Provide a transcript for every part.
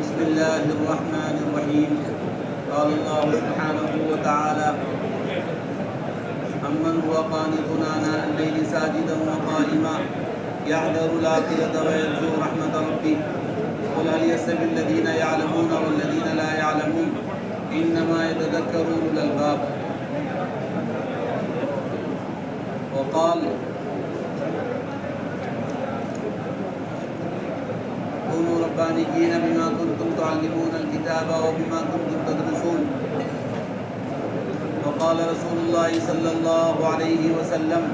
بسم الله الرحمن الرحيم. قال الله سبحانه وتعالى: أمن هو قانت آناء الليل ساجدا وقائما يحذر الآخرة ويرجو رحمة ربه قل هل يستوي الذين يعلمون والذين لا يعلمون إنما يتذكر أولو الألباب. وقال: كونوا ربانيين بما كنتم تعلمون الكتاب وبما كنتم تدرسون. وقال رسول الله صلى الله عليه وسلم: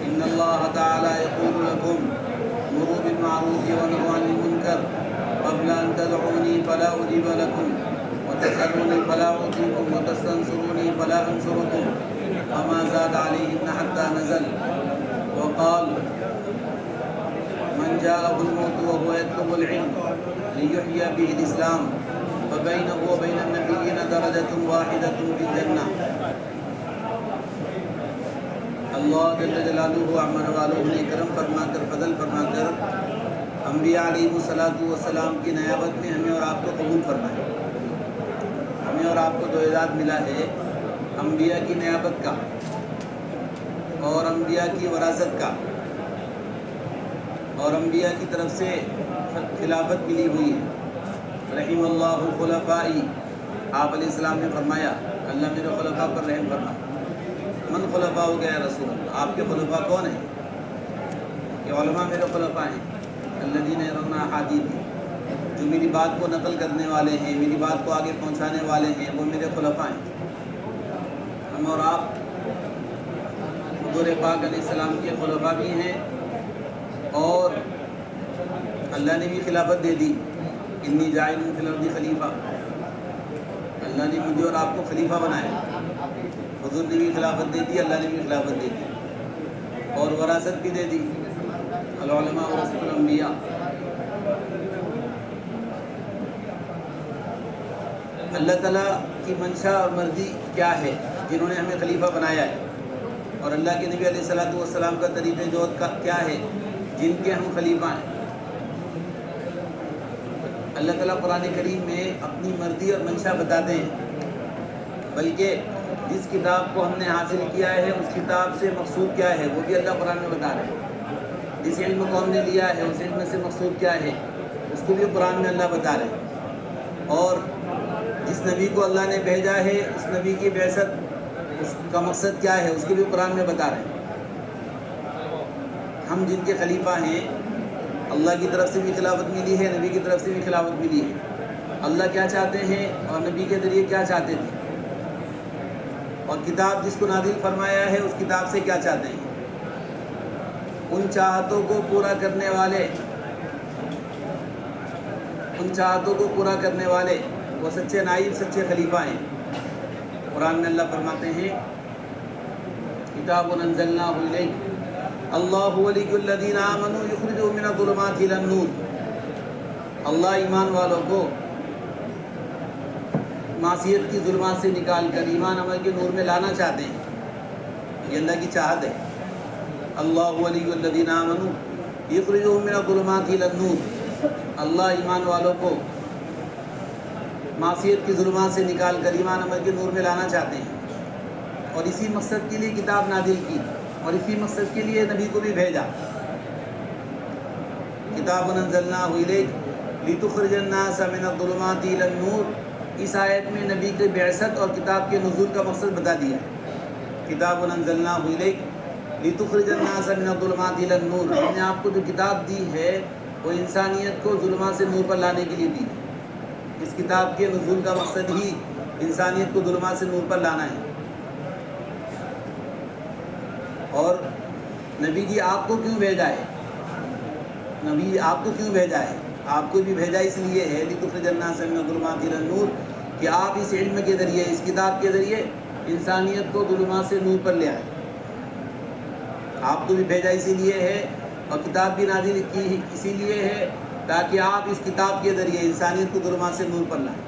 إن الله تعالى يقول لكم مروا بالمعروف ونهوا عن المنكر قبل أن تدعوني فلا أجيب لكم وتسألوني فلا أعطيكم وتستنصروني فلا أنصركم وما زاد عليهن حتى نزل. وقال: من جاءه الموت وهو يطلب العلم ليحيي به الإسلام فبينه وبين النبيين درجة واحدة في الجنة. اللہ جل جلالہ عمر والوں نے کرم فرما کر فضل فرما کر انبیاء علیہ الصلوۃ والسلام کی نیابت میں ہمیں اور آپ کو قبول فرمائے. ہمیں اور آپ کو جو اعزاز ملا ہے انبیاء کی نیابت کا اور انبیاء کی وراثت کا اور انبیاء کی طرف سے خلافت ملی ہوئی ہے. رحم اللہ خلفائی، آپ علیہ السلام نے فرمایا اللہ میرے خلفاء پر رحم فرما. من خلفاء ہو گیا رسول اللہ، آپ کے خلفاء کون ہیں؟ کہ علماء میرے خلفاء ہیں. الذین یرون احادیث، جو میری بات کو نقل کرنے والے ہیں، میری بات کو آگے پہنچانے والے ہیں، وہ میرے خلفاء ہیں. ہم اور آپ حضور پاک علیہ السلام کے خلفاء بھی ہیں اور اللہ نے بھی خلافت دے دی. انی جاعل فی الارض خلیفہ، اللہ نے مجھے اور آپ کو خلیفہ بنایا. حضور نے بھی خلافت دے دی، اللہ نے بھی خلافت دے دی اور وراثت بھی دے دی. العلماء ورثۃ الانبیاء. اللہ تعالیٰ کی منشا اور مرضی کیا ہے جنہوں نے ہمیں خلیفہ بنایا ہے، اور اللہ کے نبی علیہ الصلوۃ والسلام کا طریقہ جوہد کا کیا ہے جن کے ہم خلیفہ ہیں. اللہ تعالیٰ قرآن کریم میں اپنی مرضی اور منشا بتاتے ہیں، بلکہ جس کتاب کو ہم نے حاصل کیا ہے اس کتاب سے مقصود کیا ہے وہ بھی اللہ قرآن میں بتا رہے ہیں. جس علم کو ہم نے لیا ہے اس علم سے مقصود کیا ہے اس کو بھی قرآن میں اللہ بتا رہے ہیں. اور جس نبی کو اللہ نے بھیجا ہے اس نبی کی بعثت اس کا مقصد کیا ہے اس کو بھی قرآن میں بتا رہے ہیں. ہم جن کے خلیفہ ہیں اللہ کی طرف سے بھی خلافت ملی ہے، نبی کی طرف سے بھی خلافت ملی ہے. اللہ کیا چاہتے ہیں اور نبی کے ذریعے کیا چاہتے تھے، اور کتاب جس کو نازل فرمایا ہے اس کتاب سے کیا چاہتے ہیں. ان چاہتوں کو پورا کرنے والے وہ سچے نائب سچے خلیفہ ہیں. قرآن میں اللہ فرماتے ہیں کتاب انزلناہ الیک اللہ ولی الذین آمنوا یخرجهم من الظلمات الی النور. اللہ ایمان والوں کو معصیت کی ظلمات سے نکال کر ایمان عمل کے نور میں لانا چاہتے ہیں. یہ اللہ کی چاہت ہے. اللہ ولی الذین آمنوا یخرجهم من الظلمات الی النور. اللہ ایمان والوں کو معصیت کی ظلمات سے نکال کر ایمان عمل کے نور میں لانا چاہتے ہیں، اور اسی مقصد کے لیے کتاب نازل کی اور اسی مقصد کے لیے نبی کو بھی بھیجا. کتاب انزلناہ الیک لتخرج الناس من الظلمات الی النور. اس آیت میں نبی کی بعثت اور کتاب کے نزول کا مقصد بتا دیا. کتاب انزلناہ الیک لتخرج الناس من الظلمات الی النور. ہم نے آپ کو جو کتاب دی ہے وہ انسانیت کو ظلمات سے نور پر لانے کے لیے دی. اس کتاب کے نزول کا مقصد ہی انسانیت کو ظلمات سے نور پر لانا ہے. اور نبی جی آپ کو کیوں بھیجا ہے؟ نبی آپ کو کیوں بھیجا ہے؟ آپ کو بھی بھیجا اس لیے ہے لِتُخْرِجَ النَّاسَ مِنَ الظُّلُمَاتِ إِلَى النُّورِ کہ آپ اس علم کے ذریعے، اس کتاب کے ذریعے انسانیت کو ظلمات سے نور پر لے آئے۔ آپ کو بھی بھیجا اسی لیے ہے، اور کتاب بھی نازل کی اسی لیے ہے تاکہ آپ اس کتاب کے ذریعے انسانیت کو ظلمات سے نور پر لائیں۔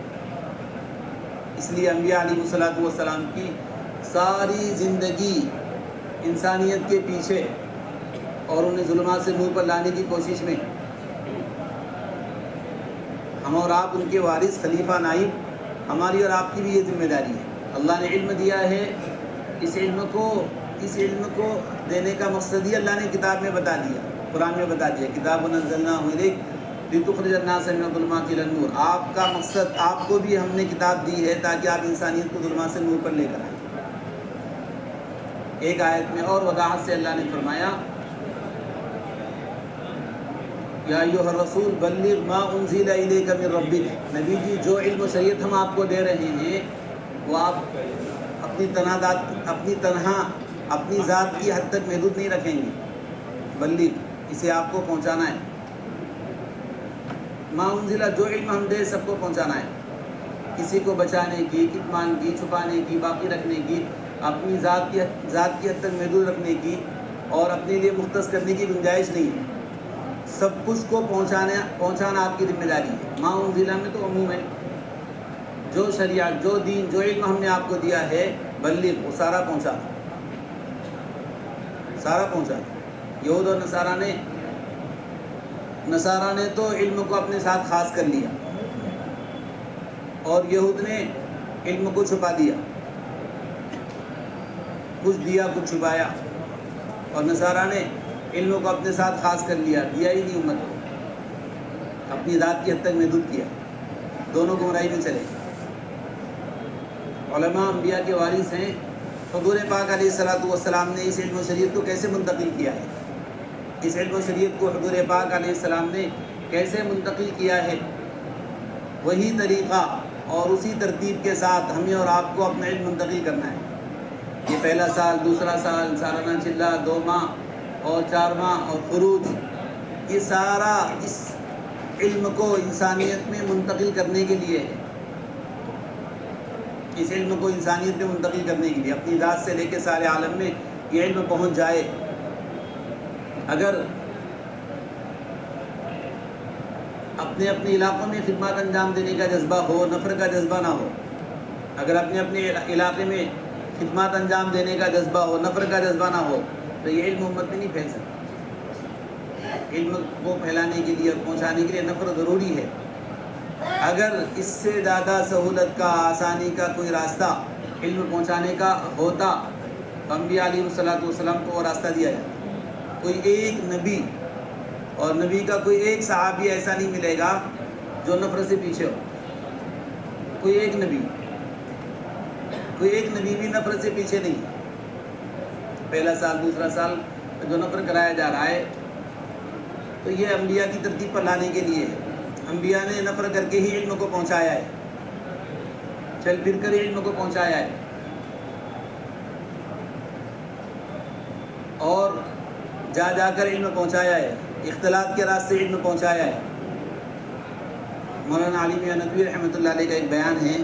اس لیے انبیاء علیہ السلام کی ساری زندگی انسانیت کے پیچھے اور انہیں ظلمات سے نور پر لانے کی کوشش میں۔ ہم اور آپ ان کے وارث، خلیفہ، نائب، ہماری اور آپ کی بھی یہ ذمہ داری ہے۔ اللہ نے علم دیا ہے، اس علم کو دینے کا مقصد ہی اللہ نے کتاب میں بتا دیا، قرآن میں بتا دیا، کتاب انزلناہ الیک لتخرج الناس من الظلمات الی النور۔ آپ کا مقصد، آپ کو بھی ہم نے کتاب دی ہے تاکہ آپ انسانیت کو ظلمات سے نور پر لے کر آئیں۔ ایک آیت میں اور وضاحت سے اللہ نے فرمایا یا ایھا الرسول بلغ ما انزل الیک من ربک۔ نبی جی جو علم و شریعت ہم آپ کو دے رہے ہیں وہ آپ اپنی ذات کی حد تک محدود نہیں رکھیں گے، بلغ، اسے آپ کو پہنچانا ہے۔ ما انزل، جو علم ہم دے سب کو پہنچانا ہے، کسی کو بچانے کی، کتمان کی، چھپانے کی، باقی رکھنے کی، اپنی ذات کی حد تک محدود رکھنے کی اور اپنے لیے مختص کرنے کی گنجائش نہیں ہے۔ سب کچھ کو پہنچانا آپ کی ذمہ داری ہے۔ ما انزل میں تو عموم ہے، جو شریعت، جو دین، جو علم ہم نے آپ کو دیا ہے بلغ، وہ سارا پہنچا، سارا پہنچا۔ یہود اور نصارہ نے تو علم کو اپنے ساتھ خاص کر لیا، اور یہود نے علم کو چھپا دیا، کچھ دیا کچھ چھپایا، اور نصارہ نے علم کو اپنے ساتھ خاص کر لیا، دیا ہی نہیں امت کو، اپنی ذات کی حد تک محدود کیا، دونوں گمراہی میں چلے۔ علماء انبیاء کے وارث ہیں۔ حضور پاک علیہ السلام نے اس علم و شریعت کو کیسے منتقل کیا ہے؟ اس علم و شریعت کو حضور پاک علیہ السلام نے کیسے منتقل کیا ہے؟ وہی طریقہ اور اسی ترتیب کے ساتھ ہمیں اور آپ کو اپنا علم منتقل کرنا ہے۔ یہ پہلا سال، دوسرا سال، سالانہ چلہ، 2 ماہ اور 4 ماہ اور خروج، یہ سارا اس علم کو انسانیت میں منتقل کرنے کے لیے ہے۔ اس علم کو انسانیت میں منتقل کرنے کے لیے، اپنی ذات سے لے کے سارے عالم میں یہ علم پہنچ جائے۔ اگر اپنے علاقوں میں خدمات انجام دینے کا جذبہ ہو، نفر کا جذبہ نہ ہو، اگر اپنے علاقے میں خدمات انجام دینے کا جذبہ ہو، نفر کا جذبہ نہ ہو، تو یہ علم امت میں نہیں پھیل سکتا۔ علم کو پھیلانے کے لیے اور پہنچانے کے لیے نفر ضروری ہے۔ اگر اس سے زیادہ سہولت کا، آسانی کا کوئی راستہ علم پہنچانے کا ہوتا تو انبیاء علیہ السلام کو وہ راستہ دیا جاتا۔ کوئی ایک نبی اور نبی کا کوئی ایک صحابی ایسا نہیں ملے گا جو نفرت سے پیچھے ہو۔ کوئی ایک نبی بھی نفرت سے پیچھے نہیں۔ پہلا سال، دوسرا سال جو نفر کرایا جا رہا ہے تو یہ انبیاء کی ترتیب پر لانے کے لیے ہے۔ انبیاء نے نفر کر کے ہی علم کو پہنچایا ہے، چل پھر کر علم کو پہنچایا ہے، اور جا کر علم پہنچایا ہے، اختلاط کے راستے علم پہنچایا ہے۔ مولانا علی میاں ندوی رحمۃ اللہ علیہ کا ایک بیان ہے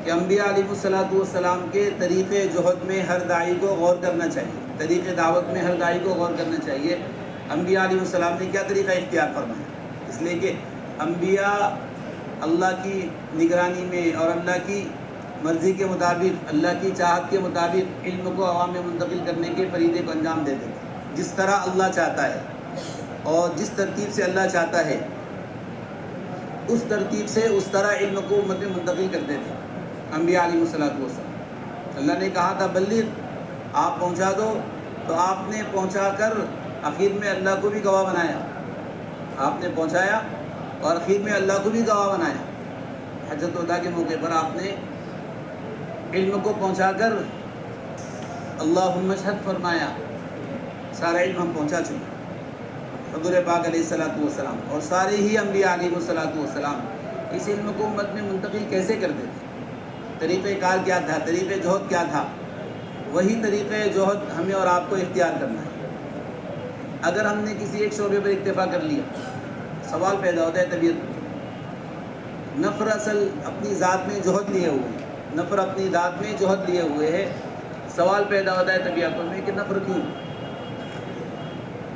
کہ انبیاء علیہ السلام کے طریقے جہد میں ہر داعی کو غور کرنا چاہیے، طریقے دعوت میں ہر داعی کو غور کرنا چاہیے۔ انبیاء علیہ السلام نے کیا طریقہ اختیار فرمایا؟ اس لیے کہ انبیاء اللہ کی نگرانی میں اور اللہ کی مرضی کے مطابق، اللہ کی چاہت کے مطابق علم کو عوام میں منتقل کرنے کے فریضے کو انجام دیتے تھے۔ جس طرح اللہ چاہتا ہے اور جس ترتیب سے اللہ چاہتا ہے اس ترتیب سے اس طرح علم کو امت میں منتقل کرتے تھے انبیاء علیہ السلام۔ اللہ نے کہا تھا بلغ، آپ پہنچا دو، تو آپ نے پہنچا کر آخر میں اللہ کو بھی گواہ بنایا۔ آپ نے پہنچایا اور آخر میں اللہ کو بھی گواہ بنایا۔ حجۃ الوداع کے موقع پر آپ نے علم کو پہنچا کر اللہم اشہد فرمایا، سارا علم ہم پہنچا چکے۔ حضور پاک علیہ السلام اور سارے ہی انبیاء علیہ السلام اس علم کو امت میں منتقل کیسے کرتے تھے؟ طریقہ کار کیا تھا؟ طریقہ جہد کیا تھا؟ وہی طریقۂ جوہد ہمیں اور آپ کو اختیار کرنا ہے۔ اگر ہم نے کسی ایک شعبے پر اکتفا کر لیا، سوال پیدا ہوتا ہے طبیعت میں۔ نفر اصل اپنی ذات میں جوہد لیے ہوئے ہیں، نفر اپنی ذات میں جوہد لیے ہوئے ہے۔ سوال پیدا ہوتا ہے طبیعتوں میں کہ نفر کیوں؟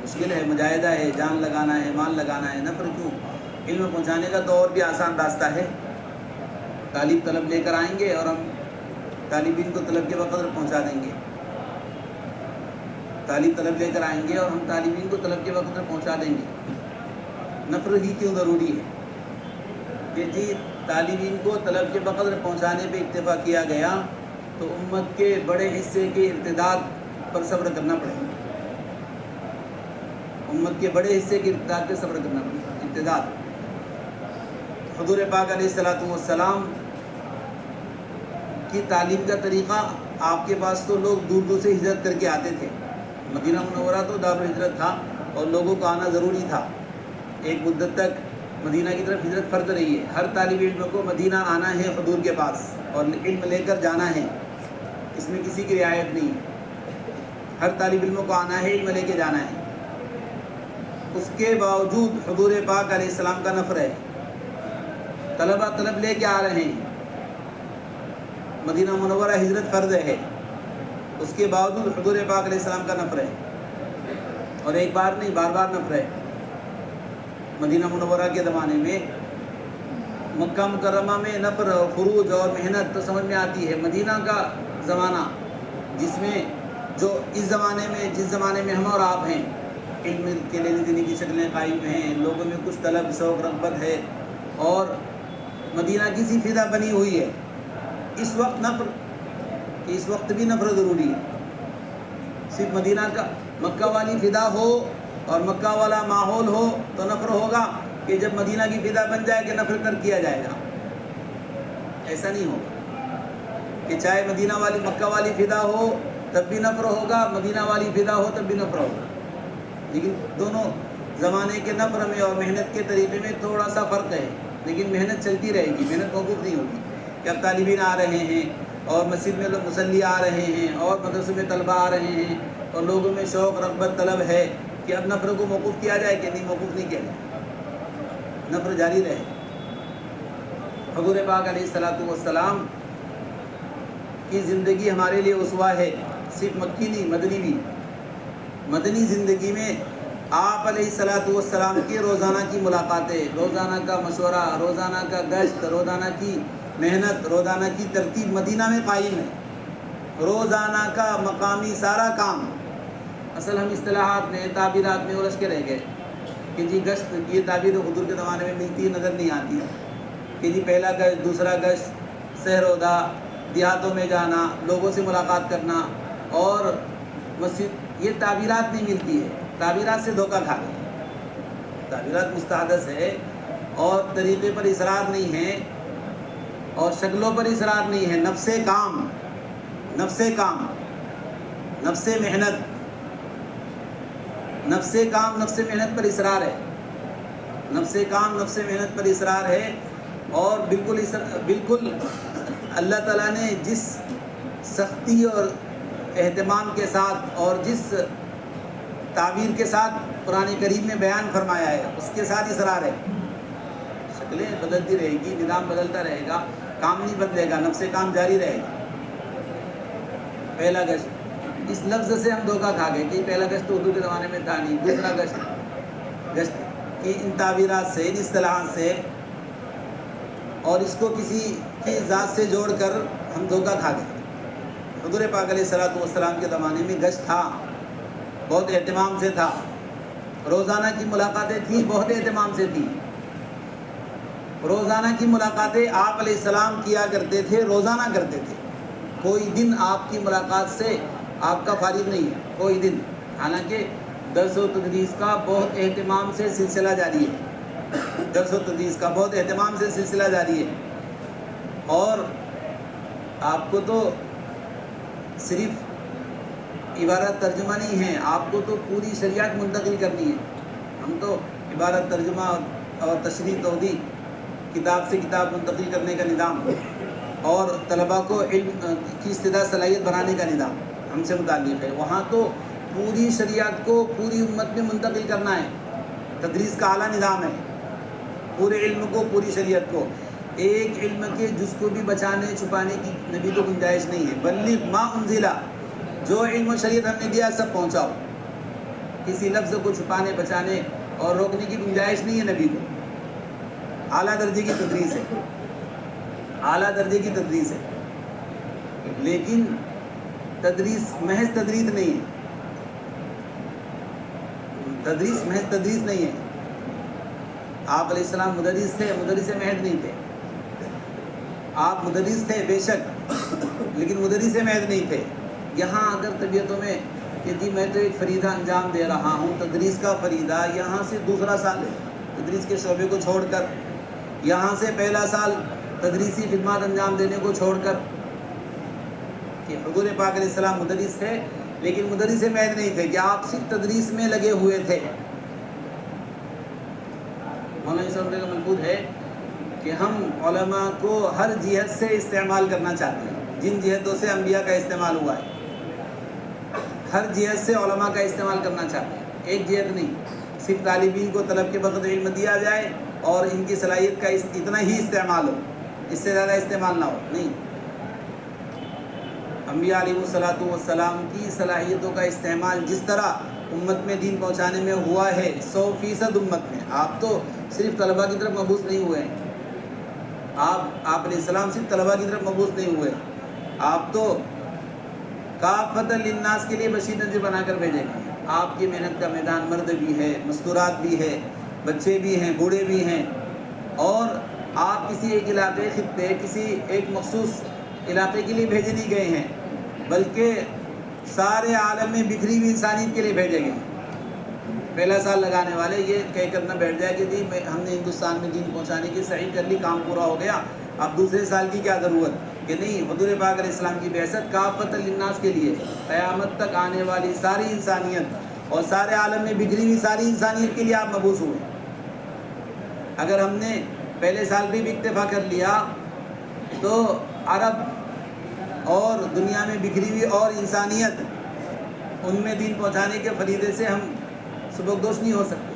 مشکل ہے، مجاہدہ ہے، جان لگانا ہے، مال لگانا ہے، نفر کیوں؟ علم پہنچانے کا تو اور بھی آسان راستہ ہے۔ طالب طلب لے کر آئیں گے اور ہم طالبین کو طلب کے وقت پہنچا دیں گے، طالب طلب لے کر آئیں گے اور ہم طالبین کو طلب کے وقت پہنچا دیں گے۔ نفر ہی کیوں ضروری ہے کہ جی طالبین کو طلب کے وقت پہنچانے پہ اکتفا کیا گیا تو امت کے بڑے حصے کے ارتداد پر صبر کرنا پڑے گا، امت کے بڑے حصے کے ارتداد پہ صبر کرنا پڑے گا۔ ارتداد حضور پاک علیہ الصلوۃ والسلام کی تعلیم کا طریقہ، آپ کے پاس تو لوگ دور دور سے ہجرت کر کے آتے تھے، مدینہ منورہ تو دارالہجرت تھا اور لوگوں کو آنا ضروری تھا۔ ایک مدت تک مدینہ کی طرف ہجرت فرض رہی ہے، ہر طالب علم کو مدینہ آنا ہے حضور کے پاس اور علم لے کر جانا ہے، اس میں کسی کی رعایت نہیں ہے، ہر طالب علم کو آنا ہے، علم لے کے جانا ہے۔ اس کے باوجود حضور پاک علیہ السلام کا نفر ہے، طلبہ طلب لے کے آ رہے ہیں، مدینہ منورہ ہجرت فرض ہے، اس کے باوجود حضور پاک علیہ السلام کا نفر ہے، اور ایک بار نہیں بار بار نفر ہے۔ مدینہ منورہ کے زمانے میں، مکہ مکرمہ میں نفر اور خروج اور محنت تو سمجھ میں آتی ہے۔ مدینہ کا زمانہ جس میں جو اس زمانے میں جس زمانے میں ہم اور آپ ہیں، علم کے لینے دینے کی شکلیں قائم ہیں، لوگوں میں کچھ طلب شوق رغبت ہے اور مدینہ کی سی فضا بنی ہوئی ہے، اس وقت نفر، اس وقت بھی نفر ضروری ہے۔ صرف مدینہ کا مکہ والی فضا ہو اور مکہ والا ماحول ہو تو نفر ہوگا کہ جب مدینہ کی فضا بن جائے کہ نفر کر کیا جائے گا، ایسا نہیں ہوگا کہ چاہے مدینہ والی مکہ والی فضا ہو تب بھی نفر ہوگا، مدینہ والی فضا ہو تب بھی نفر ہوگا۔ لیکن دونوں زمانے کے نفر میں اور محنت کے طریقے میں تھوڑا سا فرق ہے، لیکن محنت چلتی رہے گی، محنت موقوف نہیں ہوگی کہ اب طالبین آ رہے ہیں اور مسجد میں لوگ مصلی آ رہے ہیں اور مدرسے میں طلبہ آ رہے ہیں اور لوگوں میں شوق رغبت طلب ہے کہ اب نفر کو موقوف کیا جائے کہ نہیں، موقوف نہیں کیا جائے، نفر جاری رہے۔ حضور پاک علیہ الصلوۃ والسلام کی زندگی ہمارے لیے اسوہ ہے، صرف مکی نہیں مدنی بھی۔ مدنی زندگی میں آپ علیہ الصلوۃ والسلام کے روزانہ کی ملاقاتیں، روزانہ کا مشورہ، روزانہ کا گشت، روزانہ کی محنت، روزانہ کی ترتیب مدینہ میں قائم ہے، روزانہ کا مقامی سارا کام۔ اصل ہم اصطلاحات میں تعبیرات میں الجھ کے رہ گئے کہ جی گشت، یہ تعبیر حضور کے زمانے میں ملتی نظر نہیں آتی کہ جی پہلا گشت، دوسرا گشت، سہرودا، دیہاتوں میں جانا، لوگوں سے ملاقات کرنا اور مسجد، یہ تعبیرات نہیں ملتی ہے، تعبیرات سے دھوکہ کھا گئے۔ تعبیرات مستحدث ہے اور طریقے پر اصرار نہیں ہے اور شکلوں پر اصرار نہیں ہے، نفس کام، نفس کام، نفس محنت، نفس کام نفس محنت پر اصرار ہے، نفس کام نفس محنت پر اصرار ہے۔ اور بالکل اللہ تعالیٰ نے جس سختی اور اہتمام کے ساتھ اور جس تعبیر کے ساتھ قرآن کریم میں بیان فرمایا ہے اس کے ساتھ اصرار ہے۔ شکلیں بدلتی رہے گی، نظام بدلتا رہے گا، کام نہیں بدلے گا، نفس کام جاری رہے گا۔ پہلا گشت، اس لفظ سے ہم دھوکہ کھا گئے کہ پہلا گشت تو اردو کے زمانے میں تھا نہیں، دوسرا گشت کی ان تعبیرات سے، ان اصطلاحات سے اور اس کو کسی کی ذات سے جوڑ کر ہم دھوکہ کھا گئے۔ حضور پاک علیہ الصلوۃ والسلام کے زمانے میں گشت تھا، بہت اہتمام سے تھا، روزانہ کی ملاقاتیں تھیں، بہت اہتمام سے تھیں۔ روزانہ کی ملاقاتیں آپ علیہ السلام کیا کرتے تھے، روزانہ کرتے تھے، کوئی دن آپ کی ملاقات سے آپ کا فارغ نہیں ہے، کوئی دن۔ حالانکہ درس و تدریس کا بہت اہتمام سے سلسلہ جاری ہے، درس و تدریس کا بہت اہتمام سے سلسلہ جاری ہے، اور آپ کو تو صرف عبارت ترجمہ نہیں ہے، آپ کو تو پوری شریعت منتقل کرنی ہے۔ ہم تو عبارت ترجمہ اور تشریح توضیح، کتاب سے کتاب منتقل کرنے کا نظام اور طلباء کو علم کی استدعا صلاحیت بنانے کا نظام ہم سے متعلق ہے، وہاں تو پوری شریعت کو پوری امت میں منتقل کرنا ہے، تدریس کا اعلیٰ نظام ہے، پورے علم کو، پوری شریعت کو، ایک علم کے جز کو بھی بچانے چھپانے کی نبی کو گنجائش نہیں ہے۔ بلغ ما انزلہ، جو علم و شریعت ہم نے دیا سب پہنچاؤ، کسی لفظ کو چھپانے بچانے اور روکنے کی گنجائش نہیں ہے نبی کو۔ اعلیٰ درجے کی تدریس ہے، اعلیٰ درجے کی تدریس ہے، لیکن تدریس محض تدریس نہیں ہے، تدریس محض تدریس نہیں ہے۔ آپ علیہ السلام مدرس تھے، مدرس محض نہیں تھے۔ آپ مدرس تھے بے شک، لیکن مدرس محض نہیں تھے۔ یہاں اگر طبیعتوں میں کہ جی میں تو ایک فریضہ انجام دے رہا ہوں، تدریس کا فریضہ، یہاں سے دوسرا سال تدریس کے شعبے کو چھوڑ کر، یہاں سے پہلا سال تدریسی خدمات انجام دینے کو چھوڑ کر، کہ حضور پاک علیہ السلام مدرس تھے لیکن مدرس محض نہیں تھے، کہ آپ صرف تدریس میں لگے ہوئے تھے۔ مولانا صاحب کا ملفوظ ہے کہ ہم علماء کو ہر جہت سے استعمال کرنا چاہتے ہیں، جن جہتوں سے انبیاء کا استعمال ہوا ہے، ہر جہت سے علماء کا استعمال کرنا چاہتے ہیں، ایک جہت نہیں، صرف طالبین کو طلب کے وقت علم دیا جائے اور ان کی صلاحیت کا اتنا ہی استعمال ہو، اس سے زیادہ استعمال نہ ہو، نہیں۔ انبیاء علیہ الصلوۃ والسلام کی صلاحیتوں کا استعمال جس طرح امت میں دین پہنچانے میں ہوا ہے، 100% امت میں، آپ تو صرف طلباء کی طرف مبعوث نہیں ہوئے ہیں، آپ علیہ السلام صرف طلباء کی طرف مبعوث نہیں ہوئے، آپ تو کافۃ للناس کے لیے بشیر نذیر بنا کر بھیجے گئے۔ آپ کی محنت کا میدان مرد بھی ہے، مستورات بھی ہے، بچے بھی ہیں، بوڑھے بھی ہیں، اور آپ کسی ایک علاقے، خطے، کسی ایک مخصوص علاقے کے لیے بھیجے نہیں گئے ہیں، بلکہ سارے عالم میں بکھری ہوئی انسانیت کے لیے بھیجے گئے۔ پہلا سال لگانے والے یہ کہہ کر نہ بیٹھ جائے کہ جی ہم نے ہندوستان میں دین پہنچانے کی صحیح کر لی، کام پورا ہو گیا، اب دوسرے سال کی کیا ضرورت، کہ نہیں، حضور پاک علیہ السلام کی بعثت کافۃ للناس کے لیے، قیامت تک آنے والی ساری انسانیت اور سارے عالم میں بکھری ہوئی ساری انسانیت کے لیے آپ مبعوث ہوئے۔ اگر ہم نے پہلے سال بھی اکتفا کر لیا تو عرب اور دنیا میں بکھری ہوئی اور انسانیت، ان میں دین پہنچانے کے فریضے سے ہم سبکدوش نہیں ہو سکتے۔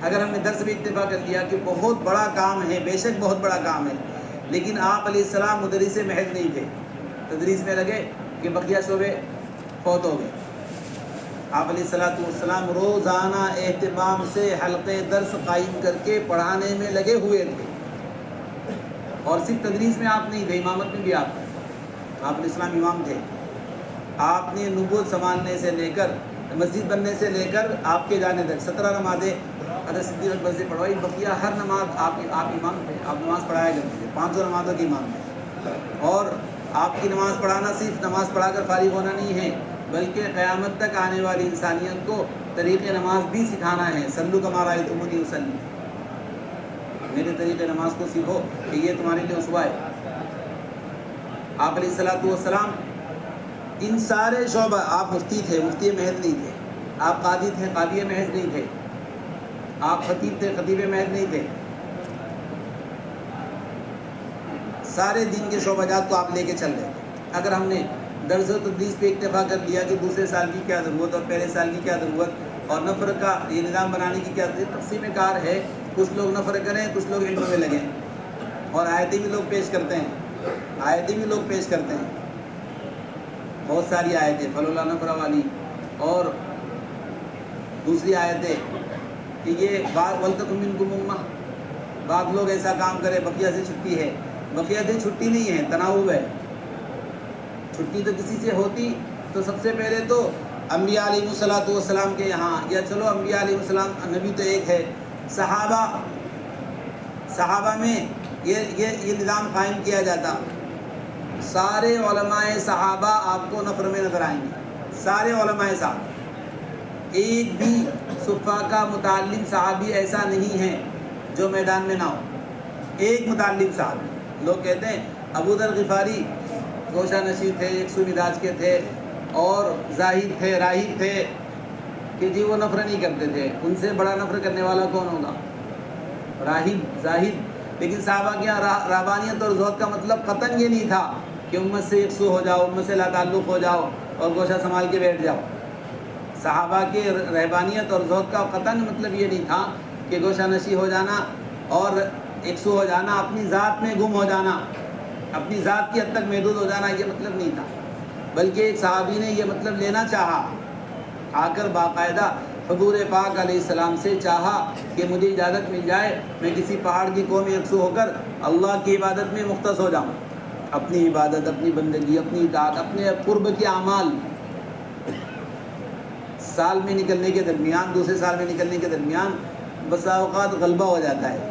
اگر ہم نے درس بھی اکتفا کر لیا کہ بہت بڑا کام ہے، بے شک بہت بڑا کام ہے، لیکن آپ علیہ السلام مدرس محض نہیں تھے، تدریس میں لگے کہ بقیہ شعبے فوت ہو گئے۔ آپ علیہ السلام روزانہ اہتمام سے حلقے درس قائم کر کے پڑھانے میں لگے ہوئے تھے، اور صرف تدریس میں آپ نہیں تھے، امامت میں بھی آپ تھے۔ آپ علیہ السلام امام تھے، آپ نے نبوت سنبھالنے سے لے کر، مسجد بننے سے لے کر آپ کے جانے تک 17 نمازیں حضرت صدیق اکبر سے پڑھوائی، بقیہ ہر نماز آپ امام تھے، آپ نماز پڑھایا کرتے تھے، 500 نمازوں کے امام تھے۔ اور آپ کی نماز پڑھانا صرف نماز پڑھا کر فارغ ہونا نہیں ہے، بلکہ قیامت تک آنے والی انسانیت کو طریق نماز بھی سکھانا ہے۔ صلو کما رأیتمونی اصلی، میرے طریقے نماز کو سیکھو کہ یہ تمہارے لیے اسوہ ہے۔ آپ علیہ السلام ان سارے شعبہ، آپ مفتی تھے، مفتی محض نہیں تھے، آپ قاضی تھے، قاضی محض نہیں تھے، آپ خطیب تھے، خطیب محض نہیں تھے، سارے دین کے شعبہ جات کو آپ لے کے چل رہے تھے۔ اگر ہم نے درس و تدریس پہ اکتفا کر لیا کہ دوسرے سال کی کیا ضرورت اور پہلے سال کی کیا ضرورت، اور نفر کا یہ نظام بنانے کی کیا ضرورت، تقسیم کار ہے، کچھ لوگ نفر کریں، کچھ لوگ علم میں لگیں، اور آیتیں بھی لوگ پیش کرتے ہیں، آیتیں بھی لوگ پیش کرتے ہیں، بہت ساری آیتیں فلولا نفر والی، اور دوسری آیتیں کہ یہ وَلْتَكُن مِّنكُمْ أُمَّةٌ، بعض لوگ ایسا کام کرے، بقیہ سے چھٹی ہے، بقیہ سے چھٹی نہیں ہے، تناوب ہے۔ چھٹی تو کسی سے ہوتی تو سب سے پہلے تو انبیاء علیہ الصلوۃ والسلام کے یہاں، یا چلو انبیاء علیہ السلام، نبی تو ایک ہے، صحابہ میں یہ نظام قائم کیا جاتا، سارے علماء صحابہ آپ کو نفر میں نظر آئیں گے، سارے علماء صاحب، ایک بھی صفہ کا متعلم صحابی ایسا نہیں ہے جو میدان میں نہ ہو، ایک متعلم صحابی۔ لوگ کہتے ہیں ابو ذر غفاری گوشہ نشین تھے، 100 مزاج کے تھے، اور زاہد تھے، راہب تھے، کہ جی وہ نفر نہیں کرتے تھے، ان سے بڑا نفر کرنے والا کون ہوگا؟ راہب، زاہد۔ لیکن صحابہ کے یہاں رہبانیت اور زہد کا مطلب قطعاً یہ نہیں تھا کہ امت سے یکسو ہو جاؤ، امت سے لا تعلق ہو جاؤ اور گوشہ سنبھال کے بیٹھ جاؤ۔ صحابہ کے رہبانیت اور زہد کا قطعاً مطلب یہ نہیں تھا کہ گوشہ نشی ہو جانا اور یکسو ہو جانا، اپنی ذات میں گم ہو جانا، اپنی ذات کی حد تک محدود ہو جانا، یہ مطلب نہیں تھا، بلکہ ایک صحابی نے یہ مطلب لینا چاہا، آ کر باقاعدہ حضور پاک علیہ السلام سے چاہا کہ مجھے اجازت مل جائے میں کسی پہاڑ کی کوہ میں یکسو ہو کر اللہ کی عبادت میں مختص ہو جاؤں، اپنی عبادت، اپنی بندگی، اپنی اطاعت، اپنے قرب کے اعمال سال میں نکلنے کے درمیان، دوسرے سال میں نکلنے کے درمیان بسا اوقات غلبہ ہو جاتا ہے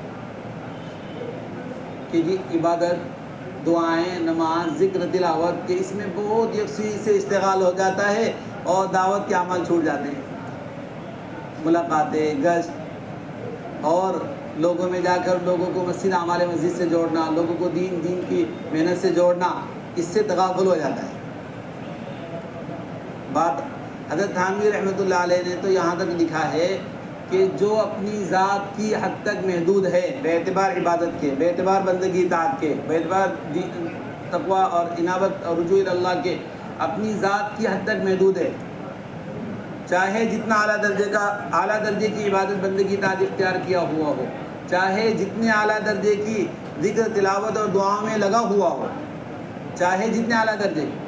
کہ جی عبادت، دعائیں، نماز، ذکر، تلاوت کہ اس میں بہت یکسوئی سے اشتغال ہو جاتا ہے اور دعوت کے اعمال چھوٹ جاتے ہیں، ملاقاتیں، گشت اور لوگوں میں جا کر لوگوں کو مسجد، اعمال مسجد سے جوڑنا، لوگوں کو دین کی محنت سے جوڑنا، اس سے تغافل ہو جاتا ہے۔ بات حضرت تھانوی رحمۃ اللہ علیہ نے تو یہاں تک لکھا ہے کہ جو اپنی ذات کی حد تک محدود ہے بے اعتبار عبادت کے، بے اعتبار بندگی اطاعت کے، بے اعتبار تقویٰ اور انابت اور رجوع اللہ کے، اپنی ذات کی حد تک محدود ہے، چاہے جتنا اعلیٰ درجے کی عبادت بندگی اطاعت اختیار کیا ہوا ہو، چاہے جتنے اعلیٰ درجے کی ذکر، تلاوت اور دعاؤں میں لگا ہوا ہو، چاہے جتنے اعلیٰ درجے کی۔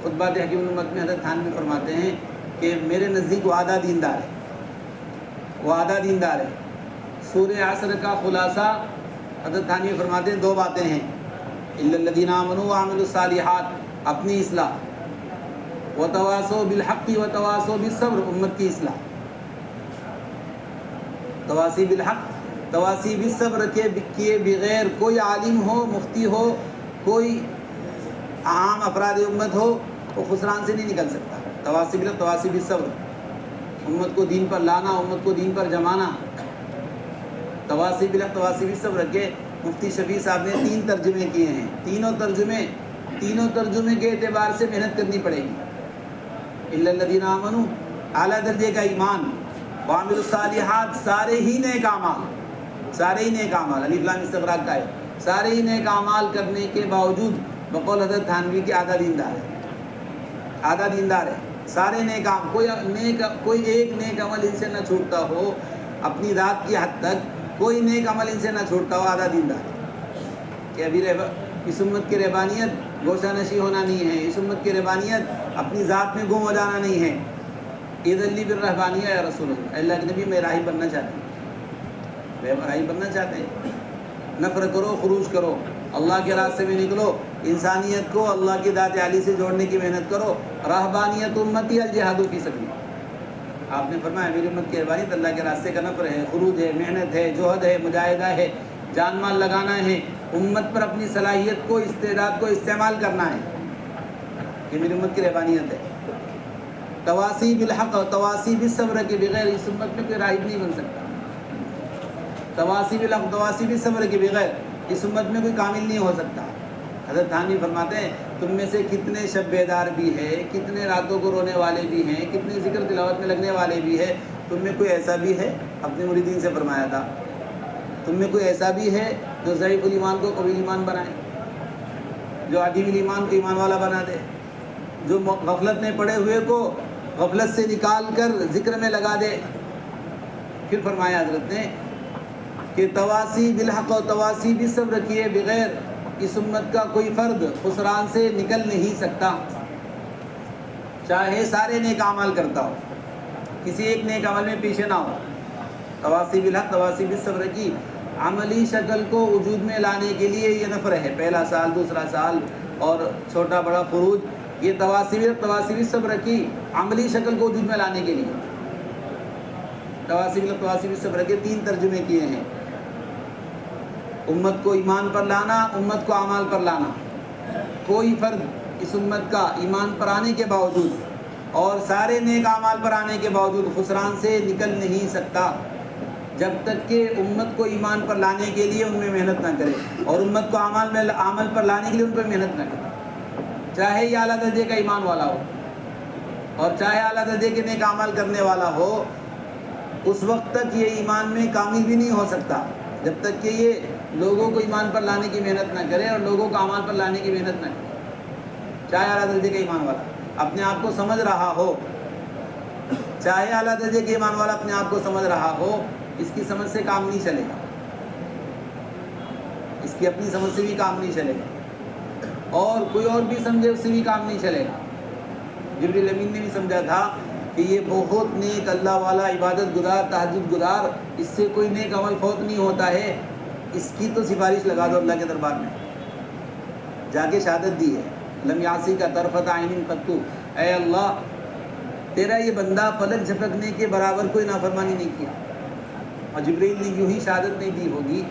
خطبات حکیم الامت میں حضرت تھانوی فرماتے ہیں کہ میرے نزدیک وہ آدھا دیندار ہے، وہ آدھا دیندار ہے۔ سورہ عصر کا خلاصہ حضرت تھانوی فرماتے ہیں دو باتیں ہیں: الا الذین آمنوا وعملوا الصالحات، اپنی اصلاح، وتواصوا بالحق وتواصوا بالصبر، امت کی اصلاح، تواصی بالحق، تواصی بالصبر کے کیے بغیر کوئی عالم ہو، مفتی ہو، کوئی عام افراد امت ہو، وہ خسران سے نہیں نکل سکتا۔ تواصی بالحق، تواصی بالصبر، امت کو دین پر لانا، امت کو دین پر جمانا۔ تواصی بالحق، تواصی بالصبر کے مفتی شفیع صاحب نے 3 ترجمے کیے ہیں، تینوں ترجمے کے اعتبار سے محنت کرنی پڑے گی۔ الا الذین آمنوا، اعلیٰ درجے کا ایمان، وعملوا الصالحات، سارے ہی نیک اعمال، الف لام استغراق کا ہے، سارے ہی نیک اعمال کرنے کے باوجود بقول حضرت تھانوی کی آدھا دیندار ہے، سارے نیک عمل، کوئی ایک نیک عمل ان سے نہ چھوٹتا ہو، اپنی ذات کی حد تک کوئی نیک عمل ان سے نہ چھوٹتا ہو، آدھا دیندار ہے۔ کہ ابھی اس امت کی رہبانیت گوشہ نشی ہونا نہیں ہے، اس امت کی رہبانیت اپنی ذات میں گم ہو جانا نہیں ہے۔ اذن لی بالرہبانیہ یا رسول اللہ، اللہ کے نبی میں راہی بننا چاہتے ہیں، نفر کرو، خروج کرو، اللہ کے راستے میں نکلو، انسانیت کو اللہ کی ذات عالی سے جوڑنے کی محنت کرو۔ رہبانیت امتی الجہاد فی سبیل، آپ نے فرمایا میری امت کی رہبانیت اللہ کے راستے کا نفر ہے، خروج ہے، محنت ہے، جہد ہے، مجاہدہ ہے، جان مال لگانا ہے، امت پر اپنی صلاحیت کو، استعداد کو استعمال کرنا ہے، یہ میری امت کی رہبانیت ہے۔ تواصی بالحق اور تواصی بالصبر کے بغیر اس امت میں کوئی راہب نہیں بن سکتا۔ تواصی بالحق، تواصی بالصبر کے بغیر اس امت میں کوئی کامل نہیں ہو سکتا۔ حضرت تھانوی فرماتے ہیں تم میں سے کتنے شب بیدار بھی ہے، کتنے راتوں کو رونے والے بھی ہیں، کتنے ذکر تلاوت میں لگنے والے بھی ہے، تم میں کوئی ایسا بھی ہے، اپنے مریدین سے فرمایا تھا، تم میں کوئی ایسا بھی ہے جو ضعیف الایمان کو قوی ایمان بنائے، جو عدیم الایمان کو ایمان والا بنا دے، جو غفلت میں پڑے ہوئے کو غفلت سے نکال کر ذکر میں لگا دے۔ پھر فرمایا حضرت نے کہ تواصی بالحق و تواصی بالصبر کیے بغیر اس امت کا کوئی فرد خسران سے نکل نہیں سکتا، چاہے سارے نیک اعمال کرتا ہو، کسی ایک نیک عمل میں پیچھے نہ ہو۔ تواصی بالحق، تواصی بالصبر کی عملی شکل کو وجود میں لانے کے لیے یہ نفر ہے، پہلا سال، دوسرا سال اور چھوٹا بڑا فروج، یہ تواصی بالحق، تواصی بالصبر کی عملی شکل کو وجود میں لانے کے لیے تواصی بالحق، تواصی بالصبر کے 3 ترجمے کیے ہیں: امت کو ایمان پر لانا، امت کو اعمال پر لانا۔ کوئی فرد اس امت کا ایمان پر آنے کے باوجود اور سارے نیک اعمال پر آنے کے باوجود خسران سے نکل نہیں سکتا جب تک کہ امت کو ایمان پر لانے کے لیے ان میں محنت نہ کرے اور امت کو عمل پر لانے کے لیے ان پہ محنت نہ کرے، چاہے یہ اعلیٰ درجے کا ایمان والا ہو اور چاہے اعلیٰ درجے کے نیک اعمال کرنے والا ہو، اس وقت تک یہ ایمان میں کامل بھی نہیں ہو سکتا جب تک کہ یہ لوگوں کو ایمان پر لانے کی محنت نہ کرے اور لوگوں کو اعمال پر لانے کی محنت نہ کرے۔ چاہے اعلیٰ درجے کا ایمان والا اپنے آپ کو سمجھ رہا ہو، چاہے اعلیٰ درجے کے ایمان والا اپنے آپ کو سمجھ رہا ہو، اس کی سمجھ سے کام نہیں چلے گا، اس کی اپنی سمجھ سے بھی کام نہیں چلے گا، اور کوئی اور بھی سمجھے اس سے بھی کام نہیں چلے گا۔ جبریل امین نے بھی سمجھا تھا کہ یہ بہت نیک اللہ والا، عبادت گزار، تہجد گزار، اس سے کوئی نیک عمل فوت نہیں ہوتا ہے، اس کی تو سفارش لگا دو اللہ کے دربار میں۔ جا کے شہادت دی ہے، لم یعصی کا طرفۃ عین قطو، اے اللہ تیرا یہ بندہ پلک جھپکنے کے برابر کوئی نافرمانی نہیں کیا۔ اور جبریل نے یوں ہی شہادت نہیں دی ہوگی،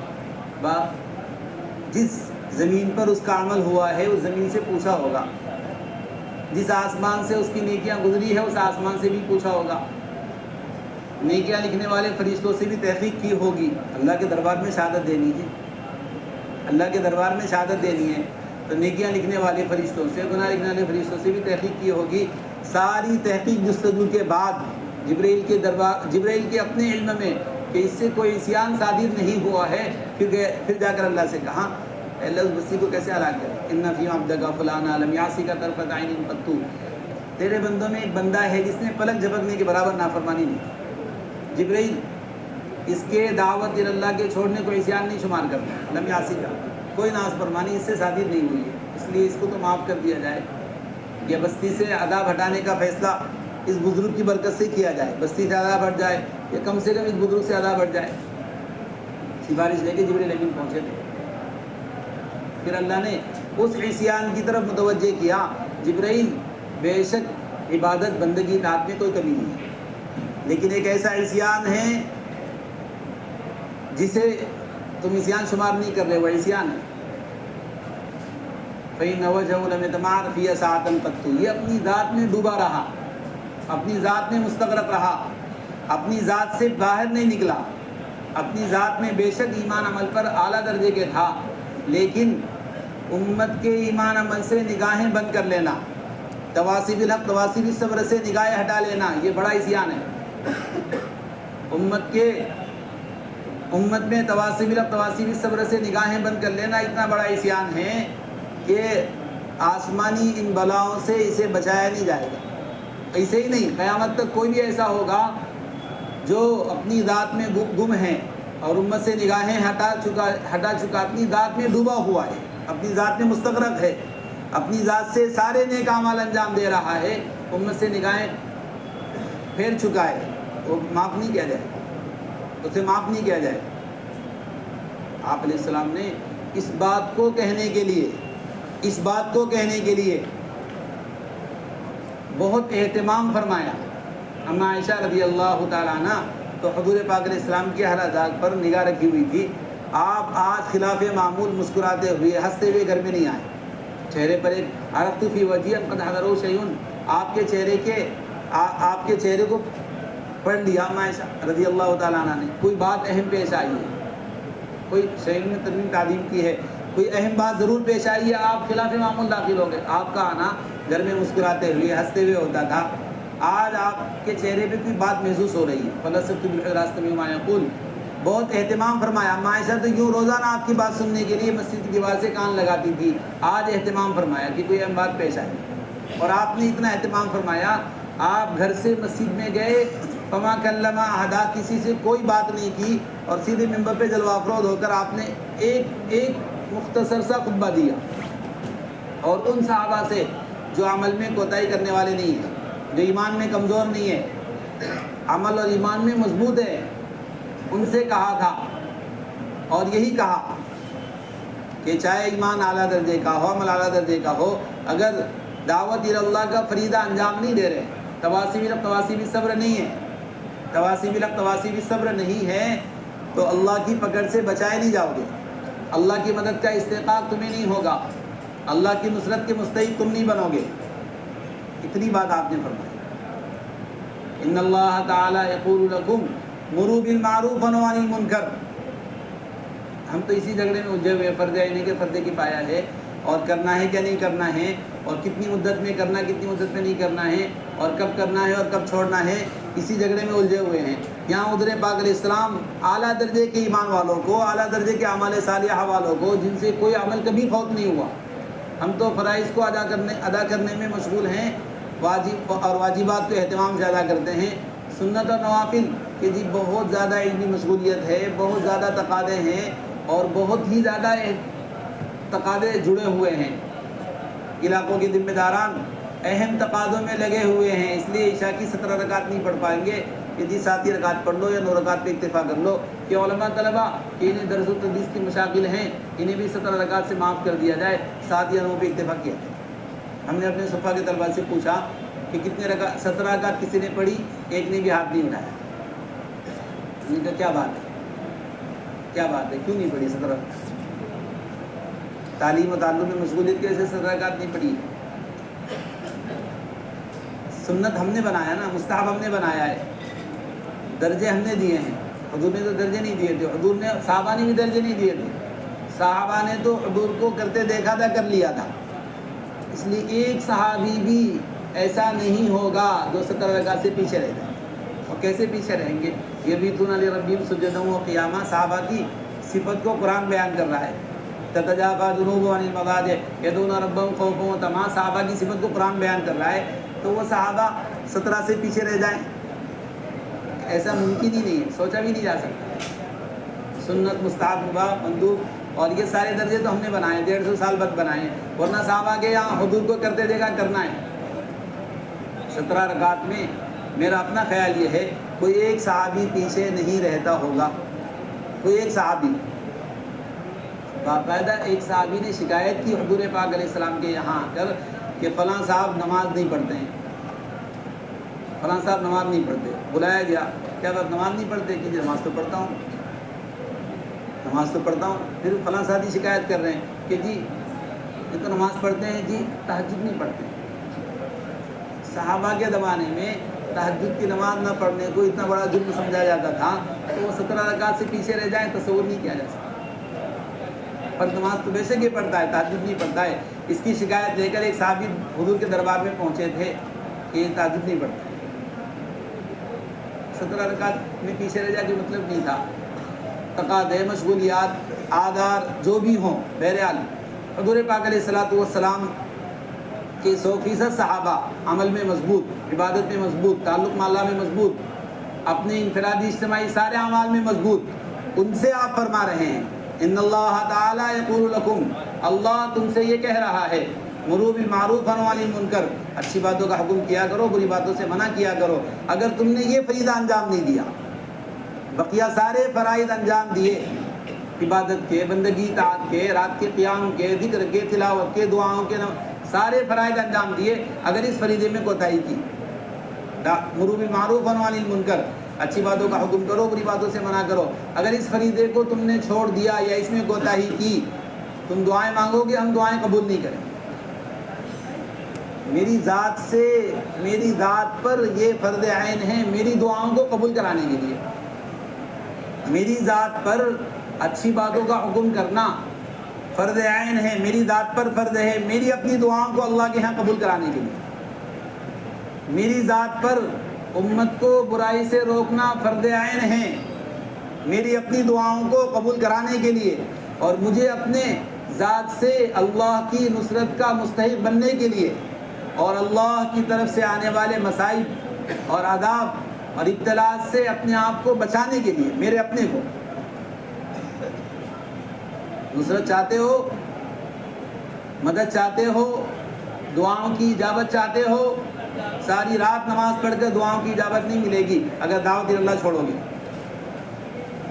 جس زمین پر اس کا عمل ہوا ہے اس زمین سے پوچھا ہوگا، جس آسمان سے اس کی نیکیاں گزری ہے اس آسمان سے بھی پوچھا ہوگا، نیکیاں لکھنے والے فرشتوں سے بھی تحقیق کی ہوگی۔ اللہ کے دربار میں شہادت دینی ہے، اللہ کے دربار میں شہادت دینی ہے تو نیکیاں لکھنے والے فرشتوں سے، گناہ لکھنے والے فرشتوں سے بھی تحقیق کی ہوگی۔ ساری تحقیق جستجو کے بعد جبرائیل کے اپنے علم میں کہ اس سے کوئی عصیان صادر نہیں ہوا ہے، پھر جا کر اللہ سے کہا اے اللہ اس بستی کو کیسے ہلاک کرے، ان فی عبدک فلانا لم یعصی کا طرفۃ عین قط، تیرے بندوں میں ایک بندہ ہے جس نے پلک جھپکنے کے برابر نافرمانی نہیں کی۔ جبرائیل اس کے دعوت اللہ کے چھوڑنے کو عصیان نہیں شمار کرتا، لم یعصی کا کوئی نافرمانی اس سے صادر نہیں ہوئی ہے، اس لیے اس کو تو معاف کر دیا جائے، یا بستی سے عذاب ہٹانے کا فیصلہ اس بزرگ کی برکت سے کیا جائے، بستی سے عذاب ہٹ جائے یا کم سے کم اس بزرگ سے عذاب ہٹ جائے۔ سفارش لے کے جبرائیل امین پہنچے تھے، پھر اللہ نے اس عصیان کی طرف متوجہ کیا، جبرائیل بے شک عبادت بندگی اطاعت میں کوئی کمی نہیں ہے، لیکن ایک ایسا عصیان ہے جسے تم عصیان شمار نہیں کر رہے، وہ عصیان ہے فَإِنَّ وَجْهَهُ لَمْ يَتَمَعَّرْ فِيهَا سَاعَةً قَطُّ، یہ اپنی ذات میں ڈوبا رہا، اپنی ذات میں مستغرق رہا، اپنی ذات سے باہر نہیں نکلا، اپنی ذات میں بے شک ایمان عمل پر اعلیٰ درجے کے تھا، لیکن امت کے ایمان عمل سے نگاہیں بند کر لینا، تواصی بالحق تواصی بالصبر سے نگاہیں ہٹا لینا، یہ بڑا عصیان ہے۔ امت میں تواصی بالحق تواصی بالصبر سے نگاہیں بند کر لینا اتنا بڑا عصیان ہے کہ آسمانی ان بلاؤں سے اسے بچایا نہیں جائے گا۔ ایسے ہی نہیں، قیامت تک کوئی بھی ایسا ہوگا جو اپنی ذات میں گم ہے اور امت سے نگاہیں ہٹا چکا، اپنی ذات میں ڈوبا ہوا ہے، اپنی ذات میں مستغرق ہے، اپنی ذات سے سارے نیک اعمال انجام دے رہا ہے، امت سے نگاہیں پھیر چکا ہے، وہ معاف نہیں کیا جائے، اسے معاف نہیں کیا جائے۔ آپ علیہ السلام نے اس بات کو کہنے کے لیے بہت اہتمام فرمایا۔ اما عائشہ رضی اللہ تعالیٰ عنہ تو حضور پاک علیہ السلام کی حالات پر نگاہ رکھی ہوئی تھی، آپ آج خلاف معمول مسکراتے ہوئے ہنستے ہوئے گھر میں نہیں آئے، چہرے پر ایک عرفت فی وجہی قد حضروا شیء، آپ کے چہرے کو پڑھ لیا اما عائشہ رضی اللہ تعالیٰ عنہ نے، کوئی بات اہم پیش آئی ہے، کوئی شیء میں ترمیم تعظیم کی ہے، کوئی اہم بات ضرور پیش آئی ہے، آپ خلاف معمول داخل ہو گئے، آپ کا آنا گھر میں مسکراتے ہوئے ہنستے ہوئے ہوتا تھا، آج آپ کے چہرے پہ کوئی بات محسوس ہو رہی ہے۔ فلسفۃ بالحراست میں ما یقول، بہت اہتمام فرمایا۔ اما عائشہ تو یوں روزانہ آپ کی بات سننے کے لیے مسجد کی دیوار سے کان لگاتی تھی، آج اہتمام فرمایا کہ کوئی اہم بات پیش آئی، اور آپ نے اتنا اہتمام فرمایا، آپ گھر سے مسجد میں گئے، فما کلم احد، کسی سے کوئی بات نہیں کی، اور سیدھے ممبر پہ جلوہ افروز ہو کر آپ نے ایک مختصر سا خطبہ دیا، اور ان صحابہ سے جو عمل میں کوتاہی کرنے والے نہیں ہیں، جو ایمان میں کمزور نہیں ہے، عمل اور ایمان میں مضبوط ہے، ان سے کہا تھا، اور یہی کہا کہ چاہے ایمان اعلیٰ درجے کا ہو، عمل اعلیٰ درجے کا ہو، اگر دعوت اللہ کا فریضہ انجام نہیں دے رہے، تواصی بالصبر نہیں ہے، تواصی بالصبر نہیں ہے، تو اللہ کی پکڑ سے بچائے نہیں جاؤ گے، اللہ کی مدد کا استحقاق تمہیں نہیں ہوگا، اللہ کی نصرت کے مستحق تم نہیں بنو گے۔ اتنی بات آپ نے فرمائی۔ ان اللہ تعالی یقول لکم مروا بالمعروف ونہوا عن المنکر، ہم تو اسی جھگڑے میں الجھے ہوئے، فرض عینی کے پردے کی پایا ہے، اور کرنا ہے کیا نہیں کرنا ہے، اور کتنی مدت میں کرنا کتنی مدت میں نہیں کرنا ہے، اور کب کرنا ہے اور کب چھوڑنا ہے اسی جھگڑے میں الجھے ہوئے ہیں۔ یہاں حضور پاک علیہ السلام اعلیٰ درجے کے ایمان والوں کو، اعلیٰ درجے کے اعمال صالحہ والوں کو، جن سے کوئی عمل کبھی فوت نہیں ہوا، ہم تو فرائض کو ادا کرنے میں مشغول ہیں، واجب اور واجبات کو اہتمام سے ادا کرتے ہیں، سنت اور نوافل کہ جی بہت زیادہ علمی مشغولیت ہے، بہت زیادہ تقاضے ہیں اور بہت ہی زیادہ تقاضے جڑے ہوئے ہیں، علاقوں کے ذمہ داران اہم تقاضوں میں لگے ہوئے ہیں، اس لیے عشاء کی 17 رکعت نہیں پڑھ پائیں گے کہ جی 7 ہی رکعت پڑھ لو یا 9 رکعت پہ اکتفا کر لو، کہ علماء طلبہ کہ انہیں درس و تدریس کی مشاغل ہیں، انہیں بھی 17 رکعت سے معاف کر دیا جائے، 7 یا 9 پہ اکتفا کیا تھا۔ ہم نے اپنے صفحہ کے طلباء سے پوچھا کہ کتنے رکعت 17 رکعت کسی نے پڑھی، ایک نے بھی ہاتھ نہیں اٹھایا۔ ان کا کیا بات ہے، کیا بات ہے، کیوں نہیں پڑھی 17 رکعت؟ تعلیم و تعلم میں مشغولیت کی وجہ سے 17 رکعت نہیں پڑھی۔ سنت ہم نے بنایا نا، مستحب ہم نے بنایا ہے، درجے ہم نے دیے ہیں، حضور نے تو درجے نہیں دیے تھے، حضور نے صحابہ نے بھی درجے نہیں دیے تھے، صحابہ نے تو حضور کو کرتے دیکھا تھا، کر لیا تھا، اس لیے ایک صحابی بھی ایسا نہیں ہوگا جو 17 رکعت سے پیچھے رہ جائے۔ اور کیسے پیچھے رہیں گے؟ یبیتون لربہم سجدا و قیاما، صحابہ کی صفت کو قرآن بیان کر رہا ہے، تتجافی جنوبہم عن المضاجع یدعون ربہم خوفا وطمعا، صحابہ کی صفت کو قرآن بیان کر رہا ہے، تو وہ صحابہ 17 سے پیچھے رہ جائیں، ایسا ممکن ہی نہیں ہے، سوچا بھی نہیں جا سکتا۔ سنت، مستحب، مباح، مندوب، اور یہ سارے درجے تو ہم نے بنائے، 150 سال بعد بنائے ہیں، ورنہ صحابہ کے یہاں حضور کو کرتے دیکھا کرنا ہے۔ 17 رکعت میں میرا اپنا خیال یہ ہے کوئی ایک صحابی پیچھے نہیں رہتا ہوگا، کوئی ایک صحابی، باقاعدہ ایک صحابی نے شکایت کی حضور پاک علیہ السلام کے یہاں آ کر کہ فلاں صاحب نماز نہیں پڑھتے ہیں، فلاں صاحب نماز نہیں پڑھتے، بلایا گیا، کیا بات نماز نہیں پڑھتے؟ کہ نماز تو پڑھتا ہوں، نماز تو پڑھتا ہوں۔ پھر فلاں صاحب شکایت کر رہے ہیں کہ جی یہ تو نماز پڑھتے ہیں جی تہجد نہیں پڑھتے۔ صحابہ کے زمانے میں تہجد کی نماز نہ پڑھنے کو اتنا بڑا جرم سمجھا جاتا تھا، تو وہ 17 رکعت سے پیچھے رہ جائیں تصور نہیں کیا جا سکتا۔ پر نماز تو بے شک یہ پڑھتا ہے، تہجد نہیں پڑھتا ہے۔ اس کی شکایت لے کر ایک صحابی حضور کے دربار میں پہنچے تھے کہ یہ تہجد نہیں پڑھتا، 17 رکعت میں پیچھے رہ جائے جو مطلب نہیں تھا، تقاضے، مشغولیات، آدھار جو بھی ہوں، بہرحال حضور پاک علیہ السلام کے 100% صحابہ عمل میں مضبوط، عبادت میں مضبوط، تعلق مع اللہ میں مضبوط، اپنے انفرادی اجتماعی سارے اعمال میں مضبوط، ان سے آپ فرما رہے ہیں ان اللہ تعالی یقول لکم، اللہ تم سے یہ کہہ رہا ہے مروا بالمعروف ونہوا عن المنکر، اچھی باتوں کا حکم کیا کرو، بری باتوں سے منع کیا کرو۔ اگر تم نے یہ فریضہ انجام نہیں دیا، بقیہ سارے فرائض انجام دیے، عبادت کے، بندگی اطاعت کے، رات کے قیام کے، ذکر کے، تلاوت کے، دعاؤں کے، سارے فرائض انجام دیے، اگر اس فریضے میں کوتاہی کی، مروا بالمعروف ونہوا عن المنکر، اچھی باتوں کا حکم کرو، بری باتوں سے منع کرو، اگر اس فریضے کو تم نے چھوڑ دیا یا اس میں کوتاہی کی، تم دعائیں مانگو گے، ہم دعائیں قبول نہیں کریں۔ میری ذات سے، میری ذات پر یہ فرض عین ہے میری دعاؤں کو قبول کرانے کے لیے، میری ذات پر اچھی باتوں کا حکم کرنا فرض عین ہے، میری ذات پر فرض ہے میری اپنی دعاؤں کو اللہ کے ہاں قبول کرانے کے لیے، میری ذات پر امت کو برائی سے روکنا فرض عین ہے میری اپنی دعاؤں کو قبول کرانے کے لیے، اور مجھے اپنے ذات سے اللہ کی نصرت کا مستحق بننے کے لیے، اور اللہ کی طرف سے آنے والے مصائب اور عذاب اور ابتلاءات سے اپنے آپ کو بچانے کے لیے، میرے اپنے کو نصرت چاہتے ہو، مدد چاہتے ہو، دعاؤں کی اجابت چاہتے ہو، ساری رات نماز پڑھ کر دعاؤں کی اجابت نہیں ملے گی اگر دعوت اللہ چھوڑو گے۔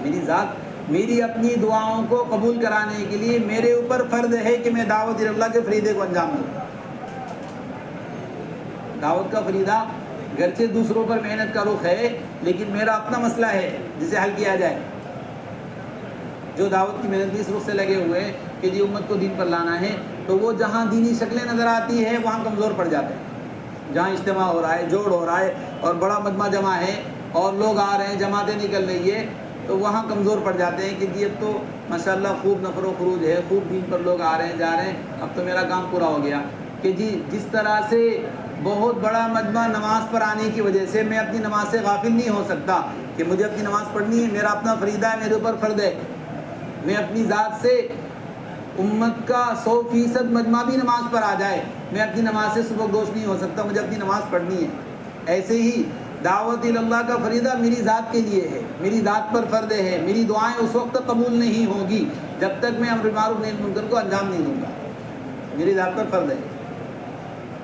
میری ذات، میری اپنی دعاؤں کو قبول کرانے کے لیے میرے اوپر فرض ہے کہ میں دعوت اللہ کے فریضے کو انجام دوں۔ دعوت کا فریضہ گرچہ دوسروں پر محنت کا رخ ہے، لیکن میرا اپنا مسئلہ ہے جسے حل کیا جائے۔ جو دعوت کی محنت اس رخ سے لگے ہوئے ہیں کہ جی امت کو دین پر لانا ہے، تو وہ جہاں دینی شکلیں نظر آتی ہے وہاں کمزور پڑ جاتے ہیں، جہاں اجتماع ہو رہا ہے، جوڑ ہو رہا ہے اور بڑا مجمع جمع ہے اور لوگ آ رہے ہیں، جماعتیں نکل رہی ہے، تو وہاں کمزور پڑ جاتے ہیں کہ جی اب تو ماشاءاللہ خوب نفر و خروج ہے، خوب دین پر لوگ آ رہے ہیں، جا رہے ہیں، اب تو میرا کام پورا ہو گیا۔ کہ جی جس طرح سے بہت بڑا مجمع نماز پر آنے کی وجہ سے میں اپنی نماز سے غافل نہیں ہو سکتا کہ مجھے اپنی نماز پڑھنی ہے، میرا اپنا فریضہ ہے، میرے اوپر فرض ہے۔ میں اپنی ذات سے امت کا 100% مجمع بھی نماز پر آ جائے، میں اپنی نماز سے صبح گوش نہیں ہو سکتا، مجھے اپنی نماز پڑھنی ہے۔ ایسے ہی دعوت اللہ کا فریضہ میری ذات کے لیے ہے، میری ذات پر فرض ہے۔ میری دعائیں اس وقت تک قبول نہیں ہوگی جب تک میں امر معروف نہی منکر کو انجام نہیں دوں گا، میری ذات پر فرض ہے۔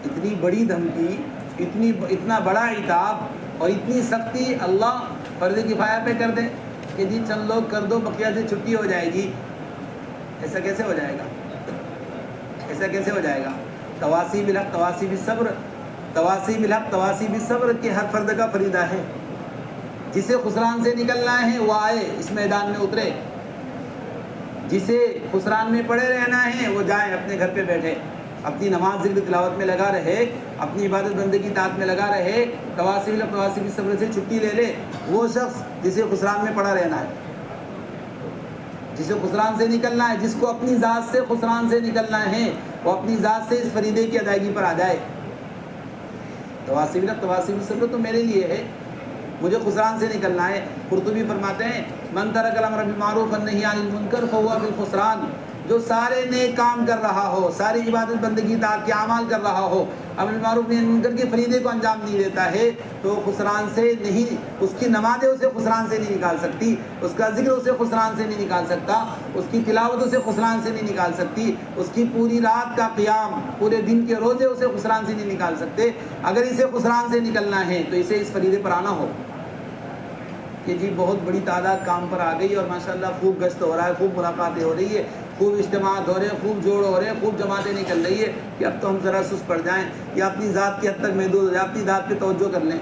اتنی بڑی دھمکی، اتنا بڑا عتاب اور اتنی سختی اللہ فرض کفایہ پہ کر دے کہ جی چند لوگ کر دو بقیہ سے چھٹی ہو جائے گی، ایسا کیسے ہو جائے گا؟ ایسا کیسے ہو جائے گا؟ تواصی بالحق تواصی بالصبر، تواصی بالحق تواصی بالصبر کے ہر فرد کا فریضہ ہے۔ جسے خسران سے نکلنا ہے وہ آئے، اس میدان میں اترے۔ جسے خسران میں پڑے رہنا ہے وہ جائے، اپنے گھر پہ بیٹھے، اپنی نماز ذکر تلاوت میں لگا رہے، اپنی عبادت بندگی طاعت میں لگا رہے، تواصی بالحق تواصی بالصبر سے چھٹی لے لے۔ وہ شخص جسے خسران میں پڑا رہنا ہے، جسے خسران سے نکلنا ہے، جس کو اپنی ذات سے خسران سے نکلنا ہے، وہ اپنی ذات سے اس فریضے کی ادائیگی پر آ جائے۔ تواصی بالحق تواصی بالصبر تو میرے لیے ہے، مجھے خسران سے نکلنا ہے۔ قرطبی فرماتے ہیں من ترک الامر بالمعروف والنہی عن المنکر فہو بالخسران، جو سارے نیک کام کر رہا ہو، ساری عبادت بندگی طاعت کے اعمال کر رہا ہو، امر بالمعروف نہی عن المنکر کے فریضے کو انجام نہیں دیتا ہے تو خسران سے نہیں، اس کی نمازیں اسے خسران سے نہیں نکال سکتی، اس کا ذکر اسے خسران سے نہیں نکال سکتا، اس کی تلاوت اسے خسران سے نہیں نکال سکتی، اس کی پوری رات کا قیام، پورے دن کے روزے اسے خسران سے نہیں نکال سکتے۔ اگر اسے خسران سے نکلنا ہے تو اسے اس فریضے پر آنا ہو کہ جی بہت بڑی تعداد کام پر آ گئی اور ماشاءاللہ خوب گشت ہو رہا ہے، خوب ملاقاتیں ہو رہی ہے، خوب اجتماعات ہو رہے ہیں، خوب جوڑ ہو رہے ہیں، خوب جماعتیں نکل رہی ہے کہ اب تو ہم ذرا سست پڑ جائیں یا اپنی ذات کی حد تک محدود ہو جائیں، اپنی ذات پہ توجہ کر لیں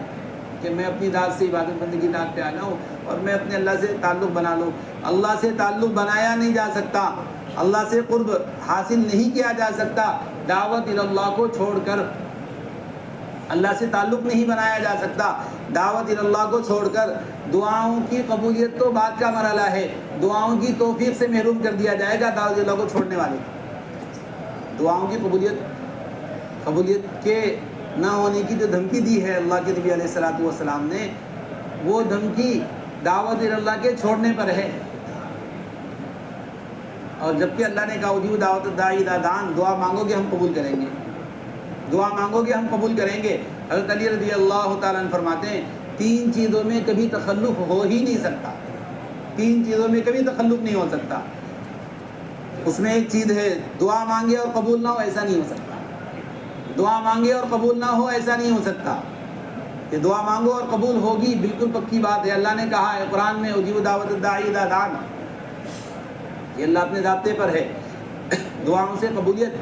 کہ میں اپنی ذات سے عبادت بندگی طاعت پہ آ جاؤں اور میں اپنے اللہ سے تعلق بنا لوں۔ اللہ سے تعلق بنایا نہیں جا سکتا، اللہ سے قرب حاصل نہیں کیا جا سکتا دعوت اللہ کو چھوڑ کر، اللہ سے تعلق نہیں بنایا جا سکتا دعوت اللہ کو چھوڑ کر۔ دعاؤں کی قبولیت تو بعد کا مرحلہ ہے، دعاؤں کی توفیق سے محروم کر دیا جائے گا دعوت اللہ کو چھوڑنے والے۔ دعاؤں کی قبولیت کے نہ ہونے کی جو دھمکی دی ہے اللہ کے نبی علیہ الصلوۃ والسلام نے، وہ دھمکی دعوت اللہ کے چھوڑنے پر ہے۔ اور جبکہ اللہ نے کہا اجیبوا دعوت الداعی اذا دعان، دعا مانگو گے ہم قبول کریں گے، دعا مانگو گے ہم قبول کریں گے۔ حضرت علی رضی اللہ تعالیٰ عنہ فرماتے ہیں 3 چیزوں میں کبھی تخلف ہو ہی نہیں سکتا، 3 چیزوں میں کبھی تخلف نہیں ہو سکتا۔ اس میں ایک چیز ہے دعا مانگے اور قبول نہ ہو، ایسا نہیں ہو سکتا۔ دعا مانگے اور قبول نہ ہو ایسا نہیں ہو سکتا، کہ دعا مانگو اور قبول ہوگی بالکل پکی بات ہے۔ اللہ نے کہا ہے قرآن میں اجیبوا دعوت الداعی اذا دعان، یہ اللہ اپنے ضابطے پر ہے، دعاؤں سے قبولیت،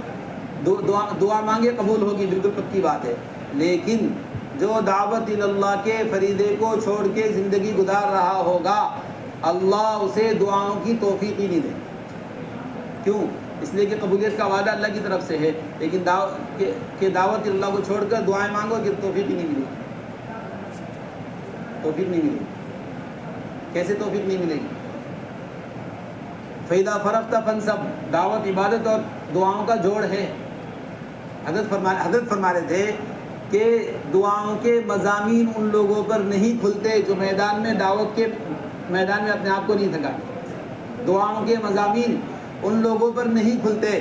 دعا مانگے قبول ہوگی بالکل پکی بات ہے۔ لیکن جو دعوت اللہ کے فریضے کو چھوڑ کے زندگی گزار رہا ہوگا اللہ اسے دعاؤں کی توفیق ہی نہیں دے۔ کیوں؟ اس لیے کہ قبولیت کا وعدہ اللہ کی طرف سے ہے، لیکن دعوت اللہ کو چھوڑ کر دعائیں مانگو کہ توفیق ہی نہیں ملے گی، توفیق نہیں ملے گی۔ کیسے توفیق نہیں ملے گی؟ فَإِذَا فَرَغْتَ فَانْصَبْ، دعوت عبادت اور دعاؤں کا جوڑ ہے۔ حضرت فرما رہے تھے کہ دعاؤں کے مضامین ان لوگوں پر نہیں کھلتے جو میدان میں دعوت کے میدان میں اپنے آپ کو نہیں تھکاتے۔ دعاؤں کے مضامین ان لوگوں پر نہیں کھلتے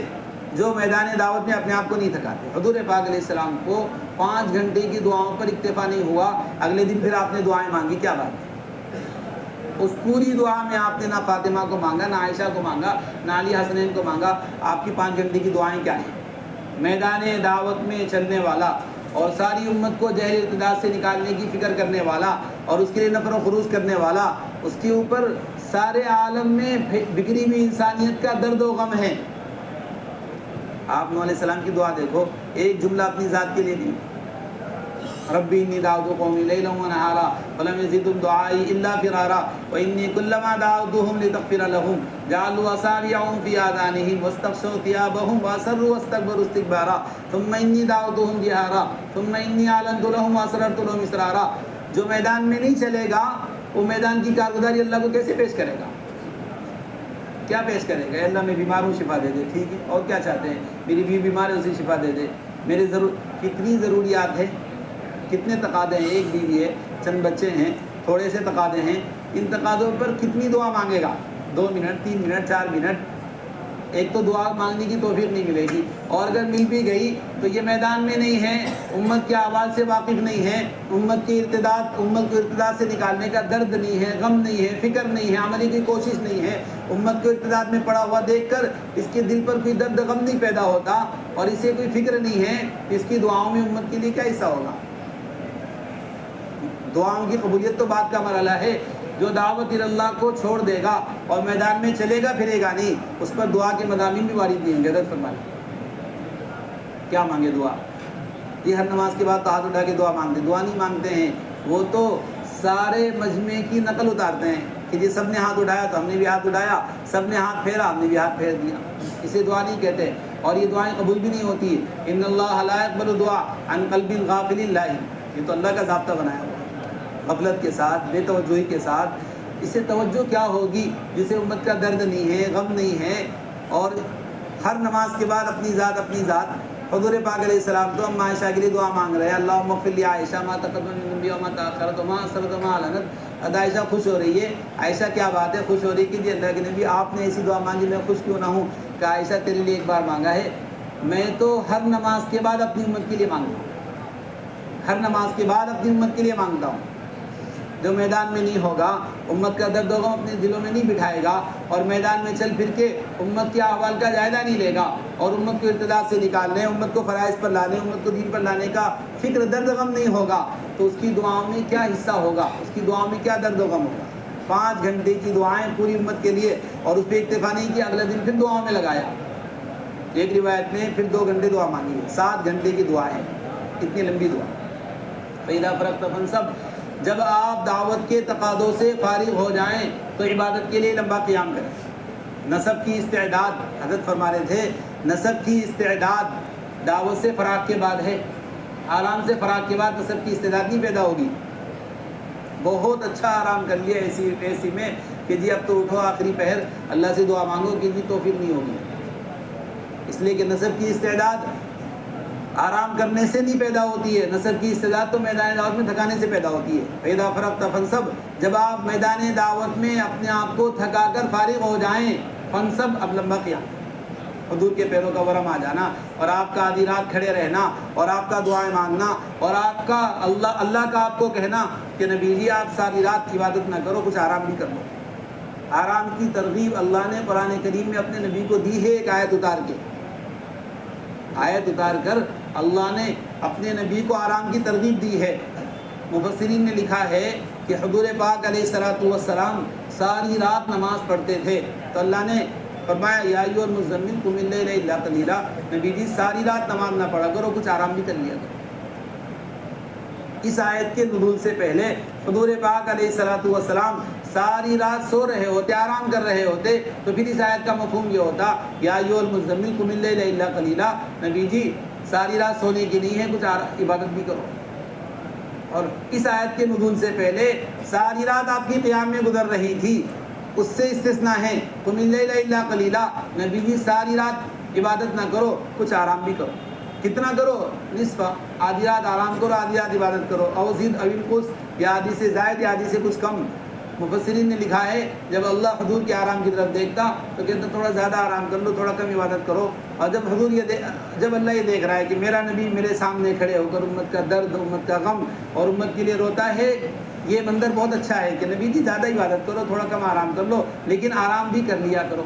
جو میدان دعوت میں اپنے آپ کو نہیں تھکاتے۔ حضور پاک علیہ السلام کو 5 گھنٹے کی دعاؤں پر اکتفا نہیں ہوا، اگلے دن پھر آپ نے دعائیں مانگی، کیا بات ہے؟ اس پوری دعا میں آپ نے نہ فاطمہ کو مانگا، نہ عائشہ کو مانگا، نہ علی حسنین کو مانگا، آپ کی 5 گھنٹے کی دعائیں کیا ہیں؟ میدان دعوت میں چلنے والا اور ساری امت کو جہل ارتداد سے نکالنے کی فکر کرنے والا اور اس کے لیے نفر و خروج کرنے والا، اس کے اوپر سارے عالم میں بکھری ہوئی انسانیت کا درد و غم ہے۔ آپ نوح علیہ السلام کی دعا دیکھو، ایک جملہ اپنی ذات کے لیے نہیں، ربی انی دعوت قومی لیلا ونہارا فلم یزدہم دعائی الا فرارا وانی کلما دعوتہم لتغفر لہم جعلوا اصابعہم فی آذانہم واستغشوا ثیابہم واسروا واستکبروا استکبارا ثم انی دعوتہم جہارا ثم انی اعلنت لہم واسررت لہم اسرارا۔ جو میدان میں نہیں چلے گا وہ میدان کی کارگزاری اللہ کو کیسے پیش کرے گا؟ کیا پیش کرے گا؟ اللہ میں بیمار ہوں شفا دے دے، ٹھیک ہے، اور کیا چاہتے ہیں؟ میری بیوی بیمار ہے اسے شفا دے دے، میرے کتنی ضروریات ہے، کتنے تقاضے ہیں، ایک بیوی ہے، چند بچے ہیں، تھوڑے سے تقاضے ہیں، ان تقاضوں پر کتنی دعا مانگے گا؟ 2 منٹ، 3 منٹ، 4 منٹ، ایک تو دعا مانگنے کی توفیق نہیں ملے گی، اور اگر مل بھی گئی تو یہ میدان میں نہیں ہے، امت کی آواز سے واقف نہیں ہے، امت کو ارتداد سے نکالنے کا درد نہیں ہے، غم نہیں ہے، فکر نہیں ہے، عملی کی کوشش نہیں ہے، امت کو ارتداد میں پڑا ہوا دیکھ کر اس کے دل پر کوئی درد غم نہیں پیدا ہوتا، اور اسے کوئی فکر نہیں ہے، اس کی دعاؤں میں امت کے لیے کیا حصہ ہوگا؟ دعاؤں کی قبولیت تو بات کا مرحلہ ہے، جو دعوت اللہ کو چھوڑ دے گا اور میدان میں چلے گا پھرے گا نہیں، اس پر دعا کے مضامین بھی وارد نہیں ہوں گے۔ حضرت فرمائے کیا مانگے دعا؟ یہ ہر نماز کے بعد تو ہاتھ اٹھا کے دعا مانگتے، دعا نہیں مانگتے ہیں، وہ تو سارے مجمع کی نقل اتارتے ہیں کہ جی سب نے ہاتھ اٹھایا تو ہم نے بھی ہاتھ اٹھایا، سب نے ہاتھ پھیرا ہم نے بھی ہاتھ پھیر دیا، اسے دعا نہیں کہتے، اور یہ دعائیں قبول بھی نہیں ہوتی۔ ان اللہ لا يقبل دعا عن قلب غافل لاہ، یہ تو اللہ کا ضابطہ بنایا ہوا ہے، غفلت کے ساتھ، بے توجہی کے ساتھ۔ اس سے توجہ کیا ہوگی جسے امت کا درد نہیں ہے، غم نہیں ہے، اور ہر نماز کے بعد اپنی ذات حضور پاک علیہ السلام تو ہم عائشہ کے لیے دعا مانگ رہے ہیں، اللہم اغفر لی عائشہ ما تقدم من ذنبی وما تأخر وما اسررت وما اعلنت۔ عائشہ خوش ہو رہی ہے، عائشہ کیا بات ہے، خوش ہو رہی ہے کہ جی اللہ کے نبی آپ نے ایسی دعا مانگی، میں خوش کیوں نہ ہوں؟ کہ عائشہ تیرے لیے ایک بار مانگا ہے، میں تو ہر نماز کے بعد اپنی امت کے لیے مانگتا ہوں، ہر نماز کے بعد اپنی امت کے لیے مانگتا ہوں۔ جو میدان میں نہیں ہوگا، امت کا درد و غم اپنے دلوں میں نہیں بٹھائے گا، اور میدان میں چل پھر کے امت کے احوال کا جائزہ نہیں لے گا، اور امت کو ارتداد سے نکالنے، امت کو فرائض پر لانے، امت کو دین پر لانے کا فکر درد غم نہیں ہوگا، تو اس کی دعاؤں میں کیا حصہ ہوگا، اس کی دعاؤں میں کیا درد و غم ہوگا؟ 5 گھنٹے کی دعائیں پوری امت کے لیے، اور اس پہ اکتفا نہیں کیا، اگلے دن پھر دعاؤں میں لگایا، ایک روایت میں پھر 2 گھنٹے دعا مانگی ہے، 7 گھنٹے کی دعا ہے، اتنی لمبی دعا۔ فَإِذَا فَرَغْتَ فَانْصَبْ، جب آپ دعوت کے تقاضوں سے فارغ ہو جائیں تو عبادت کے لیے لمبا قیام کریں۔ نسب کی استعداد، حضرت فرما رہے تھے، نسب کی استعداد دعوت سے فراغ کے بعد ہے، آرام سے فراغ کے بعد نسب کی استعداد نہیں پیدا ہوگی۔ بہت اچھا آرام کر لیا ایسی میں کہ جی اب تو اٹھو آخری پہر اللہ سے دعا مانگو، کہ جی توفیق نہیں ہوگی، اس لیے کہ نسب کی استعداد آرام کرنے سے نہیں پیدا ہوتی ہے، نسب کی استعداد تو میدان دعوت میں تھکانے سے پیدا ہوتی ہے۔ فَإِذَا فَرَغْتَ فَانْصَبْ، جب آپ میدان دعوت میں اپنے آپ کو تھکا کر فارغ ہو جائیں، فَانْصَبْ، اب لمبا قیام، حضور کے پیروں کا ورم آ جانا، اور آپ کا آدھی رات کھڑے رہنا، اور آپ کا دعائیں مانگنا، اور آپ کا اللہ کا آپ کو کہنا کہ نبی جی آپ ساری رات عبادت نہ کرو، کچھ آرام بھی کر لو۔ آرام کی ترغیب اللہ نے قرآن کریم میں اپنے نبی کو دی ہے، ایک آیت اتار کر اللہ نے اپنے نبی کو آرام کی ترغیب دی ہے۔ مفسرین نے لکھا ہے کہ حضور پاک علیہ الصلوۃ والسلام ساری رات نماز پڑھتے تھے، تو اللہ نے فرمایا یا ایھا المزمل قم اللیل الا قلیلا، نبی جی ساری رات نماز نہ پڑھا کرو، کچھ آرام بھی کر لیا کرو۔ اس آیت کے نزول سے پہلے حضور پاک علیہ الصلوۃ والسلام ساری رات سو رہے ہوتے، آرام کر رہے ہوتے، تو پھر اس آیت کا مفہوم یہ ہوتا یا ایھا المزمل قم اللیل الا قلیلا، نبی جی ساری رات سونے کی نہیں ہے، کچھ عبادت بھی کرو۔ اور اس آیت کے نزول سے پہلے ساری رات آپ کی قیام میں گزر رہی تھی، اس سے استثناء ہے قم اللیل الا قلیلا، نبی جی ساری رات عبادت نہ کرو، کچھ آرام بھی کرو۔ کتنا کرو؟ نصف، آدھی رات آرام کرو، آدھی رات عبادت کرو، او زد او انقص، یا آدھی سے زائد یا آدھی سے کچھ کم۔ مفسرین نے لکھا ہے جب اللہ حضور کے آرام کی طرف دیکھتا تو کہتا تھوڑا زیادہ آرام کر لو، تھوڑا کم عبادت کرو، اور جب اللہ یہ دیکھ رہا ہے کہ میرا نبی میرے سامنے کھڑے ہو کر امت کا درد، امت کا غم اور امت کے لیے روتا ہے، یہ منظر بہت اچھا ہے کہ نبی جی زیادہ عبادت کرو، تھوڑا کم آرام کر لو، لیکن آرام بھی کر لیا کرو۔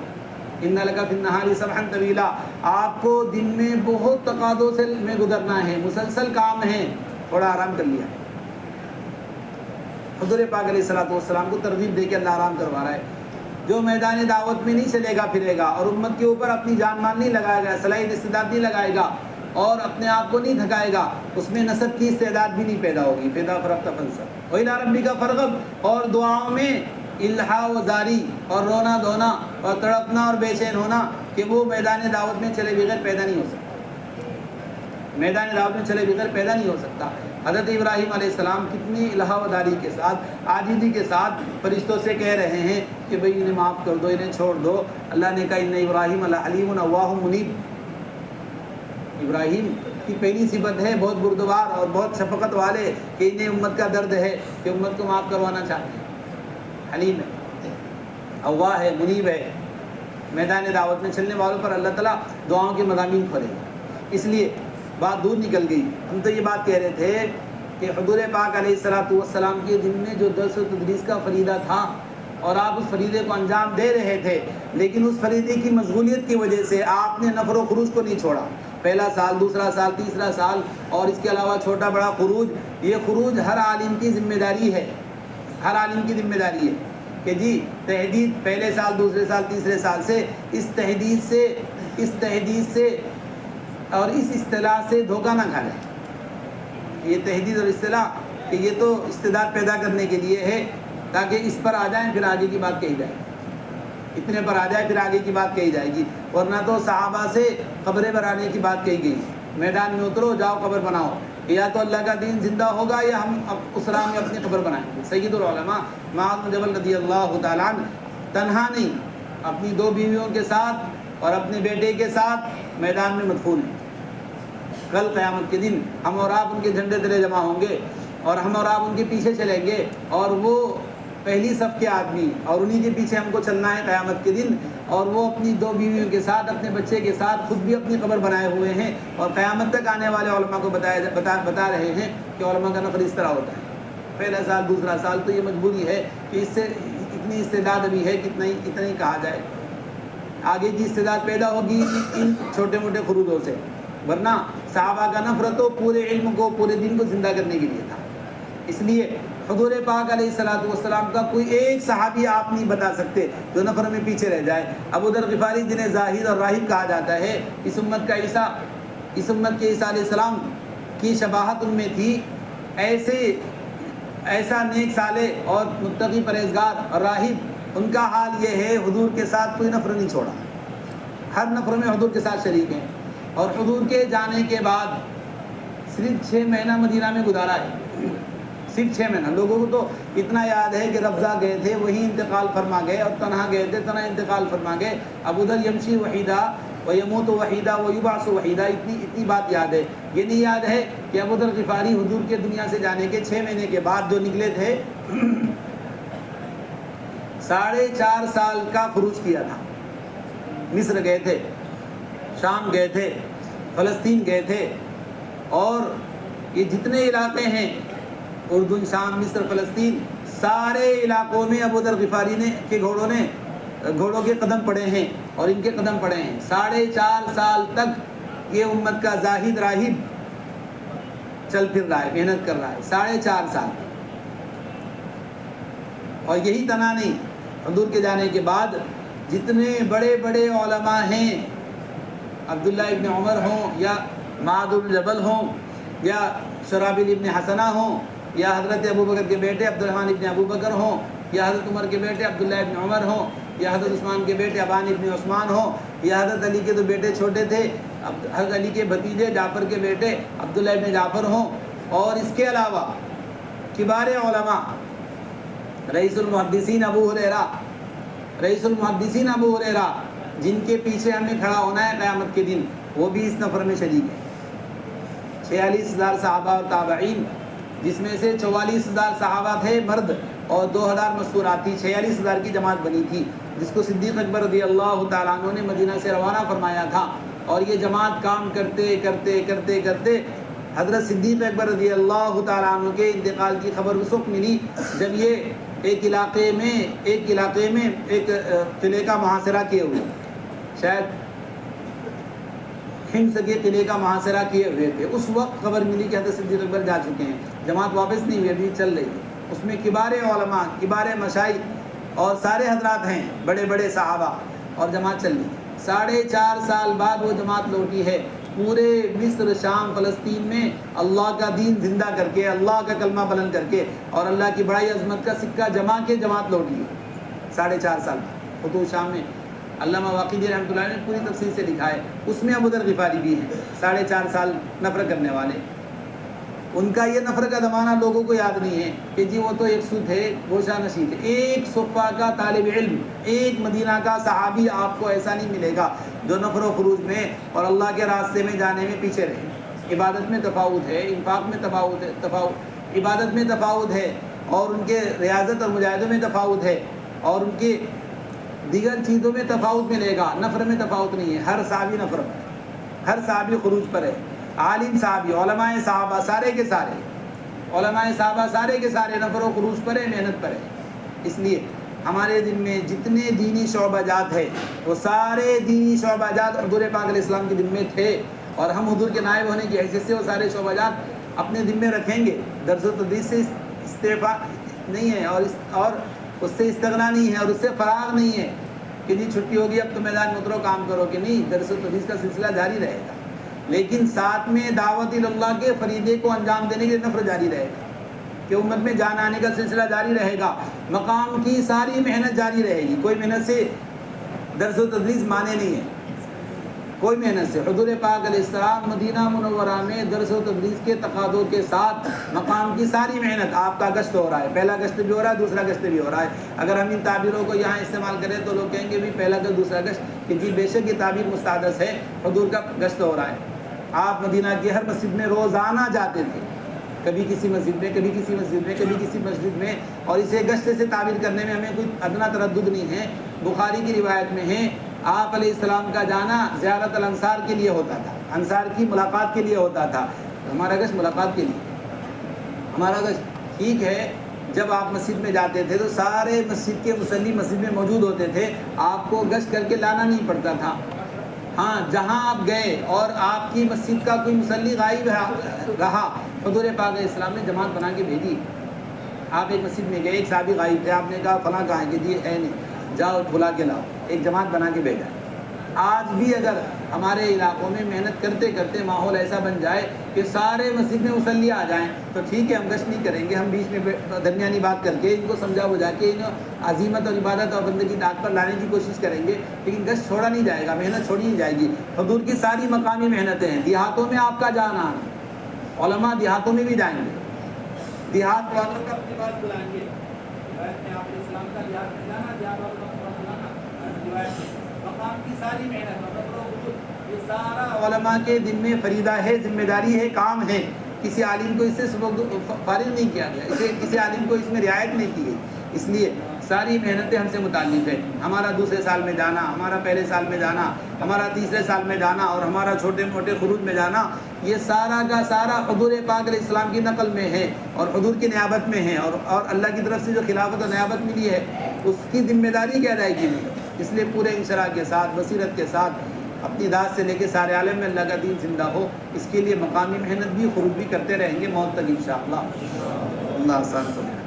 ان لک فی النہار سبحا طویلا، آپ کو دن میں بہت تقاضوں سے میں گزرنا ہے، مسلسل کام ہے، تھوڑا آرام کر لیا۔ حضور پاک علیہ الصلوۃ والسلام کو ترغیب دے کے اللہ آرام کروا رہا ہے۔ جو میدان دعوت میں نہیں چلے گا پھرے گا، اور امت کے اوپر اپنی جان مال نہیں لگائے گا، صلاحیت استعداد نہیں لگائے گا، اور اپنے آپ کو نہیں تھکائے گا، اس میں نسب کی استعداد بھی نہیں پیدا ہوگی۔ فَإِذَا فَرَغْتَ فَانْصَبْ وَإِلَىٰ رَبِّكَ فَارْغَب، اور دعاؤں میں الہا و زاری اور رونا دھونا اور تڑپنا اور بے چین ہونا کہ وہ میدان دعوت میں چلے بغیر پیدا نہیں ہو سکتا، میدان دعوت میں چلے بغیر پیدا نہیں ہو سکتا۔ حضرت ابراہیم علیہ السلام کتنی الہا و داری کے ساتھ، عاجزی کے ساتھ فرشتوں سے کہہ رہے ہیں کہ بھئی انہیں معاف کر دو، انہیں چھوڑ دو۔ اللہ نے کہا ان ابراہیم لحلیم اواہ منیب، ابراہیم کی پہلی صفت ہے بہت بردبار اور بہت شفقت والے کہ انہیں امت کا درد ہے کہ امت کو معاف کروانا چاہتے ہیں. حلیم ہے، اواہ ہے، منیب ہے. میدان دعوت میں چلنے والوں پر اللہ تعالیٰ دعاؤں کے مضامین کھولے. اس لیے بات دور نکل گئی. ہم تو یہ بات کہہ رہے تھے کہ حضور پاک علیہ الصلوۃ والسلام کے دن میں جو درس و تدریس کا فریضہ تھا اور آپ اس فریضے کو انجام دے رہے تھے، لیکن اس فریضے کی مشغولیت کی وجہ سے آپ نے نفر و خروج کو نہیں چھوڑا. پہلا سال، دوسرا سال، تیسرا سال اور اس کے علاوہ چھوٹا بڑا خروج. یہ خروج ہر عالم کی ذمہ داری ہے، ہر عالم کی ذمہ داری ہے کہ جی تحدید پہلے سال، دوسرے سال، تیسرے سال سے اس تحدید سے اور اس اصطلاح سے دھوکہ نہ کھا لیں. یہ تحدید اور اصطلاح کہ یہ تو استعداد پیدا کرنے کے لیے ہے تاکہ اس پر آ جائیں پھر آگے کی بات کہی جائے، اتنے پر آ جائے پھر آگے کی بات کہی جائے گی. ورنہ تو صحابہ سے قبریں بنانے کی بات کہی گئی. میدان میں اترو، جاؤ قبر بناؤ. یا تو اللہ کا دین زندہ ہوگا یا ہم اس راہ میں اپنی قبر بنائیں گے. سید العلماء معاذ بن جبل رضی اللہ تعالیٰ عنہ تنہا نہیں، اپنی 2 بیویوں کے ساتھ اور اپنے بیٹے کے ساتھ میدان میں مدفون ہیں. کل قیامت کے دن ہم اور آپ ان کے جھنڈے تلے جمع ہوں گے اور ہم اور آپ ان کے پیچھے چلیں گے اور وہ پہلی صف کے آدمی اور انہی کے پیچھے ہم کو چلنا ہے قیامت کے دن. اور وہ اپنی 2 بیویوں کے ساتھ، اپنے بچے کے ساتھ خود بھی اپنی قبر بنائے ہوئے ہیں اور قیامت تک آنے والے علماء کو بتا رہے ہیں کہ علماء کا نفر اس طرح ہوتا ہے. پہلا سال، دوسرا سال تو یہ مجبوری ہے کہ اس سے اتنی استعداد ابھی ہے کہ اتنا ہی کہا جائے. آگے کی استعداد پیدا ہوگی ان چھوٹے موٹے خروجوں سے. ورنہ صحابہ کا نفر تو پورے علم کو، پورے دین کو زندہ کرنے کے لیے تھا. اس لیے حضور پاک علیہ الصلوۃ والسلام کا کوئی ایک صحابی آپ نہیں بتا سکتے جو نفر میں پیچھے رہ جائے. ابو ذر غفاری جنہیں زاہد اور راہب کہا جاتا ہے، اس امت کے عیسیٰ علیہ السلام کی شباہت ان میں تھی. ایسا نیک صالح اور متقی پرہیزگار اور راہب، ان کا حال یہ ہے حضور کے ساتھ کوئی نفر نہیں چھوڑا. ہر نفر میں حضور کے ساتھ شریک ہیں. اور حضور کے جانے کے بعد صرف 6 مہینہ مدینہ میں گزارا ہے، صرف 6 مہینہ. لوگوں کو تو اتنا یاد ہے کہ ربضہ گئے تھے وہیں انتقال فرما گئے، اور تنہا گئے تھے تنہا انتقال فرما گئے. ابو ذر یمشی وحیدہ ویموت وحیدہ ویبعث وحیدہ، اتنی بات یاد ہے. یہ نہیں یاد ہے کہ ابو ذر غفاری حضور کے دنیا سے جانے کے 6 مہینے کے بعد جو نکلے تھے 4.5 سال کا خروج کیا تھا. مصر گئے تھے، شام گئے تھے، فلسطین گئے تھے، اور یہ جتنے علاقے ہیں اردن، شام، مصر، فلسطین، سارے علاقوں میں ابو ذر غفاری کے گھوڑوں کے قدم پڑے ہیں اور ان کے قدم پڑے ہیں. 4.5 سال تک یہ امت کا زاہد راہب چل پھر رہا ہے، محنت کر رہا ہے. 4.5 سال. اور یہی تنہا نہیں، حضور کے جانے کے بعد جتنے بڑے بڑے علماء ہیں، عبداللہ ابن عمر ہوں یا معاذ بن جبل ہوں یا شرابیل ابن حسنہ ہوں یا حضرت ابو بکر کے بیٹے عبدالرحمن ابن ابو بکر ہوں یا حضرت عمر کے بیٹے عبداللہ ابن عمر ہوں یا حضرت عثمان کے بیٹے ابان ابن عثمان ہوں یا حضرت علی کے تو بیٹے چھوٹے تھے، حضرت علی کے بھتیجے جعفر کے بیٹے عبداللہ ابن جعفر ہوں، اور اس کے علاوہ کبار علماء رئیس المحدثین ابو ہریرہ جن کے پیچھے ہمیں کھڑا ہونا ہے قیامت کے دن، وہ بھی اس نفر میں شریک ہے. 46,000 صحابہ اور تابعین، جس میں سے 44,000 صحابہ تھے مرد اور 2,000 مستورات تھی. 46,000 کی جماعت بنی تھی جس کو صدیق اکبر رضی اللہ تعالیٰ عنہ نے مدینہ سے روانہ فرمایا تھا. اور یہ جماعت کام کرتے کرتے کرتے کرتے حضرت صدیق اکبر رضی اللہ تعالیٰ عنہ کے انتقال کی خبر اس وقت ملی جب یہ ایک علاقے میں ایک قلعے کا محاصرہ کیے ہوئے، شاید حمص کے قلعے کا محاصرہ کیے ہوئے تھے. اس وقت خبر ملی کہ حضرت صدیق اکبر جا چکے ہیں. جماعت واپس نہیں ہوئی، ابھی چل رہی ہے. اس میں کبار علماء، کبار مشائخ اور سارے حضرات ہیں، بڑے بڑے صحابہ، اور جماعت چل رہی. 4.5 سال بعد وہ جماعت لوٹی ہے، پورے مصر، شام، فلسطین میں اللہ کا دین زندہ کر کے، اللہ کا کلمہ بلند کر کے اور اللہ کی بڑائی عظمت کا سکہ جما کے جماعت لوٹی ہے. 4.5 سال فتوح شام میں علامہ واقعی رحمۃ اللہ نے پوری تفصیل سے لکھا ہے. اس میں ابو ذر غفاری بھی ہیں، 4.5 سال نفر کرنے والے. ان کا یہ نفر کا زمانہ لوگوں کو یاد نہیں ہے کہ جی وہ تو ایک سو تھے، گوشہ نشیں تھے. ایک صفہ کا طالب علم، ایک مدینہ کا صحابی آپ کو ایسا نہیں ملے گا جو نفر و خروج میں اور اللہ کے راستے میں جانے میں پیچھے رہے. عبادت میں تفاوت ہے، انفاق میں تفاوت، عبادت میں تفاوت ہے، اور ان کے ریاضت اور مجاہدوں میں تفاوت ہے، اور ان کے دیگر چیزوں میں تفاوت ملے گا، نفر میں تفاوت نہیں ہے۔ ہر صحابی نفر پر ہے، ہر صحابی خروج پر ہے، عالم صحابی، علماء صحابہ سارے کے سارے، علماء صحابہ سارے کے سارے نفر و خروج پر ہے، محنت پر ہے۔ اس لیے ہمارے دن میں جتنے دینی شعبہ جات ہے وہ سارے دینی شعبہ جات حضور پاک علیہ السلام کے دن میں تھے، اور ہم حضور کے نائب ہونے کی حیثیت سے وہ سارے شعبہ جات اپنے دن میں رکھیں گے۔ درس و تدریس سے استعفا نہیں ہے، اور اس سے استغنا نہیں ہے، اور اس سے فراغ نہیں ہے کہ جی چھٹی ہوگی اب تو میدان میں اترو کام کرو، کہ نہیں، درس و تدریس کا سلسلہ جاری رہے گا، لیکن ساتھ میں دعوت اللہ کے فریضے کو انجام دینے کے لیے نفر جاری رہے گا، کہ امت میں جان آنے کا سلسلہ جاری رہے گا، مقام کی ساری محنت جاری رہے گی، کوئی محنت سے درس و تدریس مانے نہیں ہے، کوئی محنت سے۔ حضور پاک علیہ السلام مدینہ منورہ میں درس و تدریس کے تقاضوں کے ساتھ مقام کی ساری محنت، آپ کا گشت ہو رہا ہے، پہلا گشت بھی ہو رہا ہے، دوسرا گشت بھی ہو رہا ہے۔ اگر ہم ان تعبیروں کو یہاں استعمال کریں تو لوگ کہیں گے بھی پہلا گشت دوسرا گشت، کہ جی بے شک یہ تعبیر مستحدث ہے، حضور کا گشت ہو رہا ہے۔ آپ مدینہ کی ہر مسجد میں روزانہ جاتے تھے، کبھی کسی مسجد میں، کبھی کسی مسجد میں، کبھی کسی مسجد میں، اور اسے گشت سے تعبیر کرنے میں ہمیں کوئی ادنا تردد نہیں ہے۔ بخاری کی روایت میں ہے آپ علیہ السلام کا جانا زیارت الانصار کے لیے ہوتا تھا، انصار کی ملاقات کے لیے ہوتا تھا، ہمارا گشت ملاقات کے لیے، ہمارا گشت ٹھیک ہے۔ جب آپ مسجد میں جاتے تھے تو سارے مسجد کے مصلی مسجد میں موجود ہوتے تھے، آپ کو گشت کر کے لانا نہیں پڑتا تھا۔ ہاں، جہاں آپ گئے اور آپ کی مسجد کا کوئی مصلی غائب رہا، حضور پاک علیہ السلام نے جماعت بنا کے بھیجی۔ آپ ایک مسجد میں گئے، ایک صحابی غائب تھے، آپ نے کہا فلاں کہاں ہے، کہ جی ہے نہیں، جاؤ بلا کے لاؤ، ایک جماعت بنا کے بھیجا۔ آج بھی اگر ہمارے علاقوں میں محنت کرتے کرتے ماحول ایسا بن جائے کہ سارے مسجد میں مصلی آ جائیں تو ٹھیک ہے، ہم گشت نہیں کریں گے، ہم بیچ میں درمیانی بات کر کے ان کو سمجھا بجھا کے ان عظیمت اور عبادت اور بندگی داد پر لانے کی کوشش کریں گے، لیکن گشت چھوڑا نہیں جائے گا، محنت چھوڑی نہیں جائے گی۔ حضور کی ساری مقامی محنتیں ہیں، دیہاتوں میں آپ کا جانا آنا، علماء دیہاتوں میں بھی جائیں گے، دیہات والوں کا اپنے پاس بلائیں گے، مقام کی ساری محنت، یہ سارا علماء کے دن میں فریضہ ہے، ذمہ داری ہے، کام ہے۔ کسی عالم کو اس سے فارغ نہیں کیا گیا، کسی عالم کو اس میں رعایت نہیں کی گئی، اس لیے ساری محنتیں ہم سے متعلق ہیں۔ ہمارا دوسرے سال میں جانا، ہمارا پہلے سال میں جانا، ہمارا تیسرے سال میں جانا، اور ہمارا چھوٹے موٹے خروج میں جانا، یہ سارا کا سارا حضور پاک علیہ السلام کی نقل میں ہے اور حضور کی نیابت میں ہے، اور اللہ کی طرف سے جو خلافت اور نیابت ملی ہے اس کی ذمہ داری کی ادائیگی میں۔ اس لیے پورے انشراح کے ساتھ، بصیرت کے ساتھ، اپنی ذات سے لے کے سارے عالم میں اللہ کا دین زندہ ہو، اس کے لیے مقامی محنت بھی، خروج بھی کرتے رہیں گے موت تک انشاءاللہ۔ اللہ آسان کرے۔